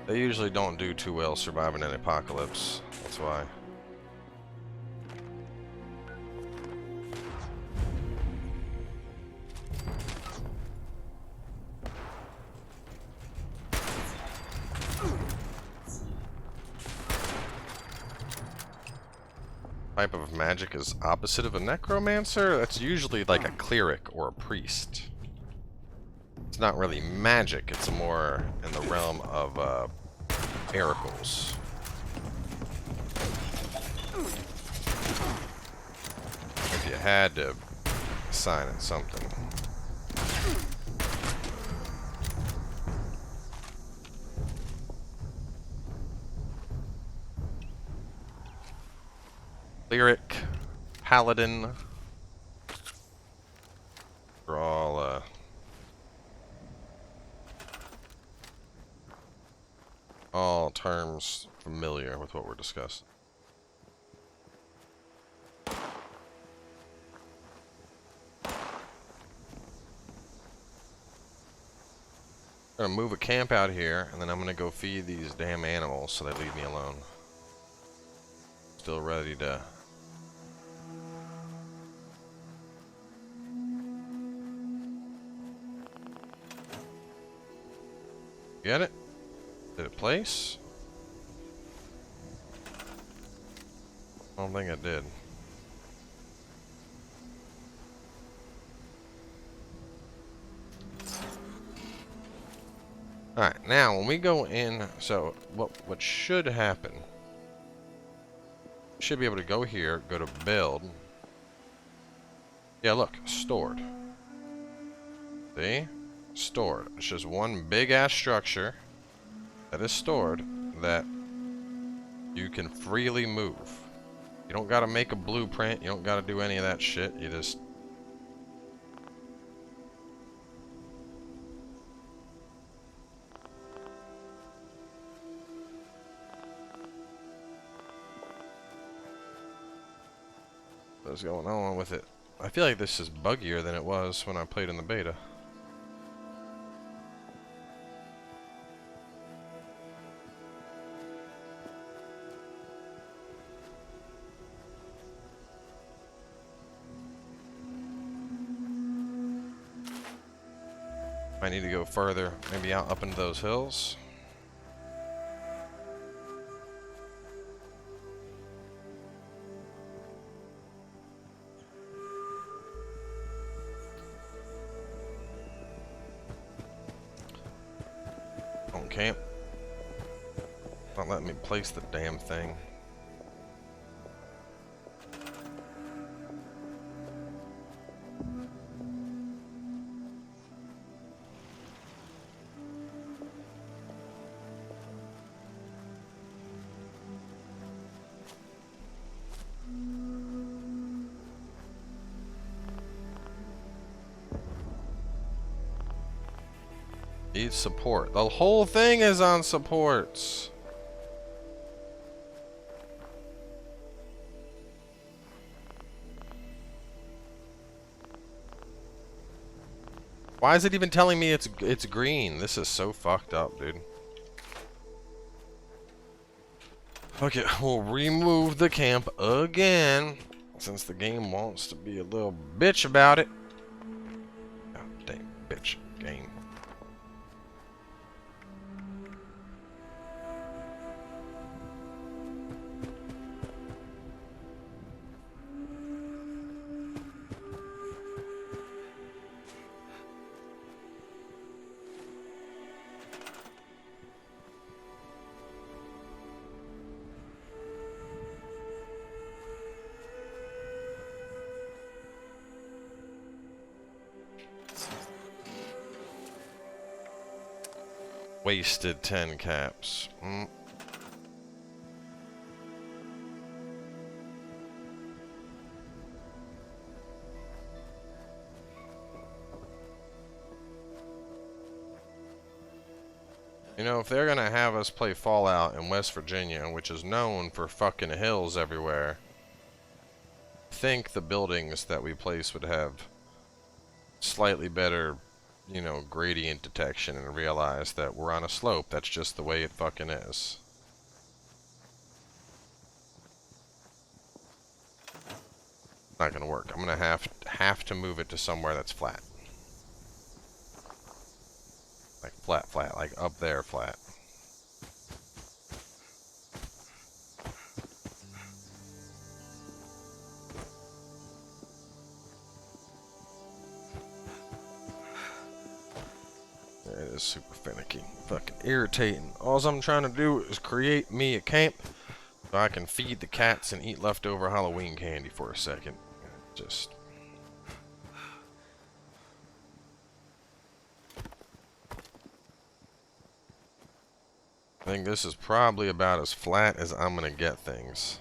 [SPEAKER 1] They usually don't do too well surviving an apocalypse. That's why. Type of magic is opposite of a necromancer? That's usually like a cleric or a priest. It's not really magic, it's more in the realm of miracles. If you had to assign it something. Cleric, paladin, they're all terms familiar with what we're discussing. I'm gonna move a camp out here, and then I'm gonna go feed these damn animals so they leave me alone. Still ready to... Get it? Did it place? I don't think it did. Alright, now when we go in, so what should happen, should be able to go here, go to build. Yeah, look, stored. See? Stored. It's just one big ass structure that is stored that you can freely move. You don't gotta make a blueprint, you don't gotta do any of that shit, you just... What's going on with it? I feel like this is buggier than it was when I played in the beta. I need to go further, maybe out up into those hills. On camp. Not letting me place the damn thing. Needs support. The whole thing is on supports. Why is it even telling me it's green? This is so fucked up, dude. Okay, we'll remove the camp again since the game wants to be a little bitch about it. God damn bitch game. Wasted 10 caps. You know, if they're gonna have us play Fallout in West Virginia, which is known for fucking hills everywhere, I think the buildings that we place would have slightly better, you know, gradient detection and realize that we're on a slope. That's just the way it fucking is. Not gonna work. I'm gonna have to move it to somewhere that's flat. Like flat, like up there flat. It is super finicky. Fucking irritating. All I'm trying to do is create me a camp so I can feed the cats and eat leftover Halloween candy for a second. Just... I think this is probably about as flat as I'm gonna get things.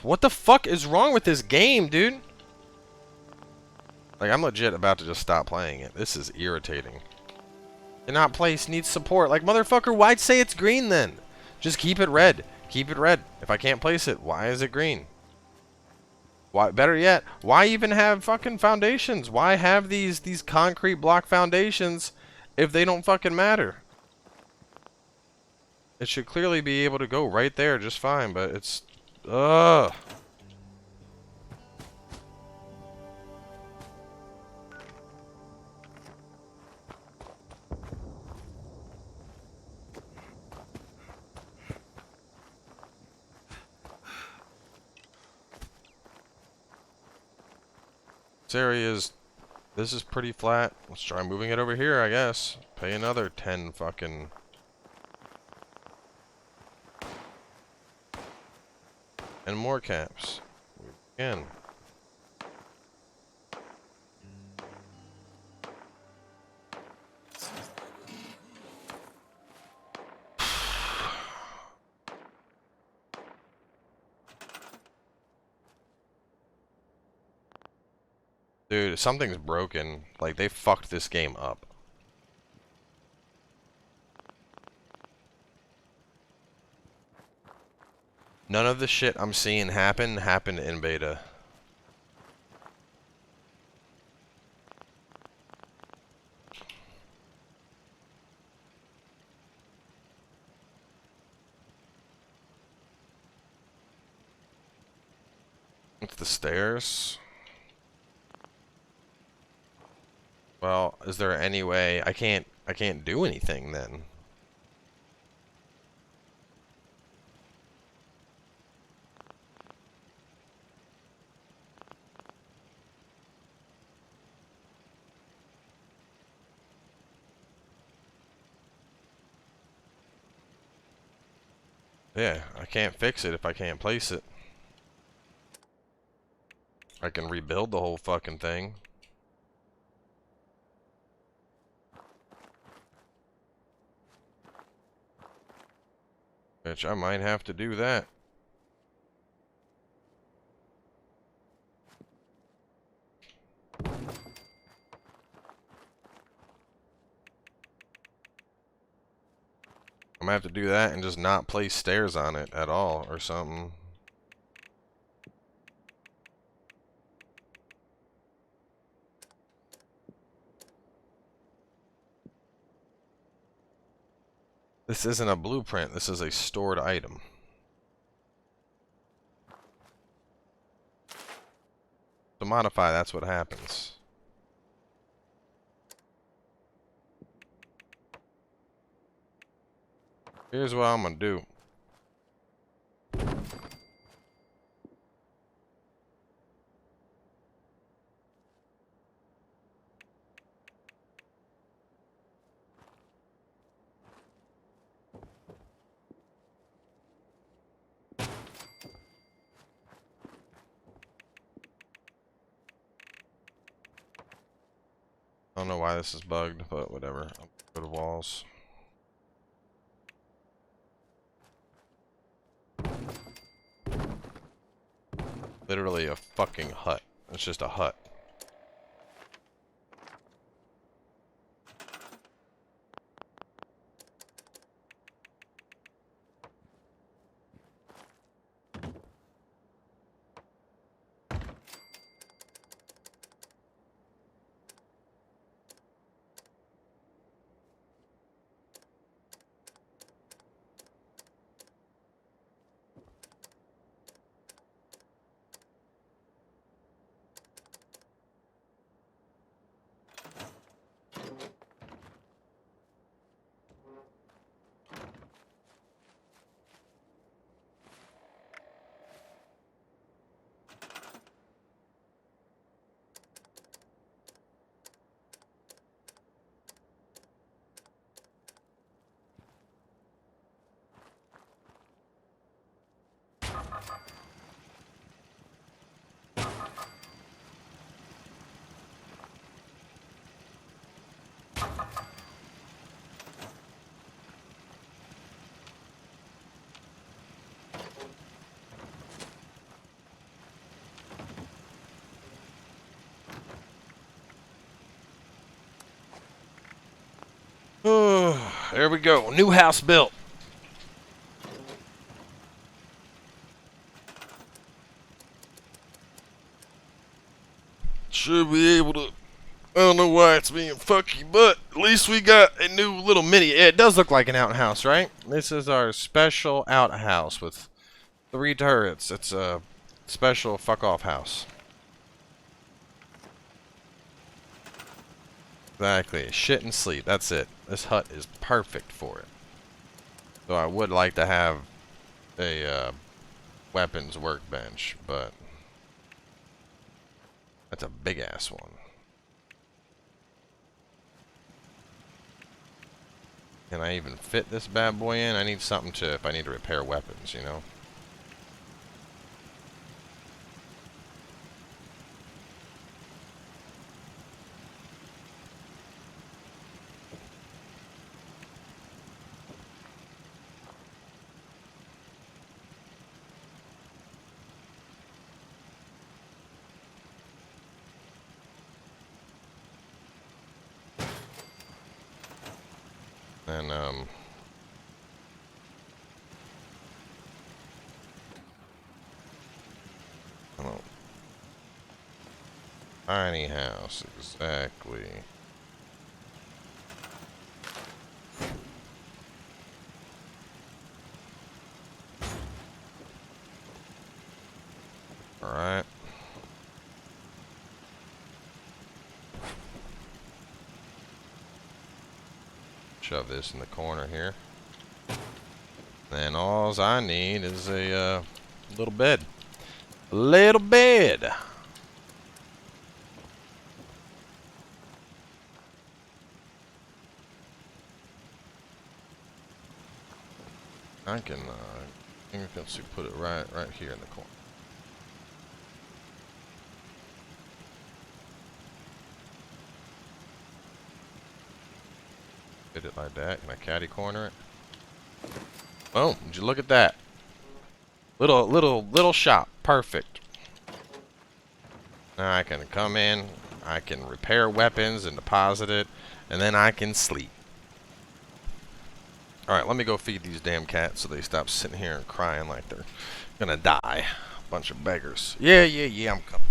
[SPEAKER 1] What the fuck is wrong with this game, dude? Like, I'm legit about to just stop playing it. This is irritating. Cannot place, needs support. Like, motherfucker, why'd say it's green then? Just keep it red. Keep it red. If I can't place it, why is it green? Why, better yet, why even have fucking foundations? Why have these concrete block foundations if they don't fucking matter? It should clearly be able to go right there just fine, but it's... Ugh. This is pretty flat. Let's try moving it over here, I guess. Pay another 10 fucking... And more caps. Again. Dude, something's broken. Like, they fucked this game up. None of the shit I'm seeing happened in beta. It's the stairs. Well, is there any way I can't do anything then? Yeah, I can't fix it if I can't place it. I can rebuild the whole fucking thing. Which I might have to do that. I'm gonna have to do that and just not place stairs on it at all or something. This isn't a blueprint, this is a stored item. To modify, that's what happens. Here's what I'm gonna do. I don't know why this is bugged, but whatever. I'll go to walls. Literally a fucking hut. It's just a hut. There we go. New house built. Should be able to. I don't know why it's being fucky, but at least we got a new little mini. It does look like an outhouse, right? This is our special outhouse with 3 turrets. It's a special fuck off house. Exactly. Shit and sleep. That's it. This hut is perfect for it. So I would like to have a weapons workbench, but that's a big ass one. Can I even fit this bad boy in? I need something to, if I need to repair weapons, you know? And oh, tiny house, exactly. All right. Shove this in the corner here. Then all I need is a little bed. Little bed. I can put it right here in the corner. Fit it like that. Can I catty corner it? Oh, would you look at that? Little shop. Perfect. Now I can come in, I can repair weapons and deposit it, and then I can sleep. Alright, let me go feed these damn cats so they stop sitting here and crying like they're gonna die. Bunch of beggars. Yeah, I'm coming.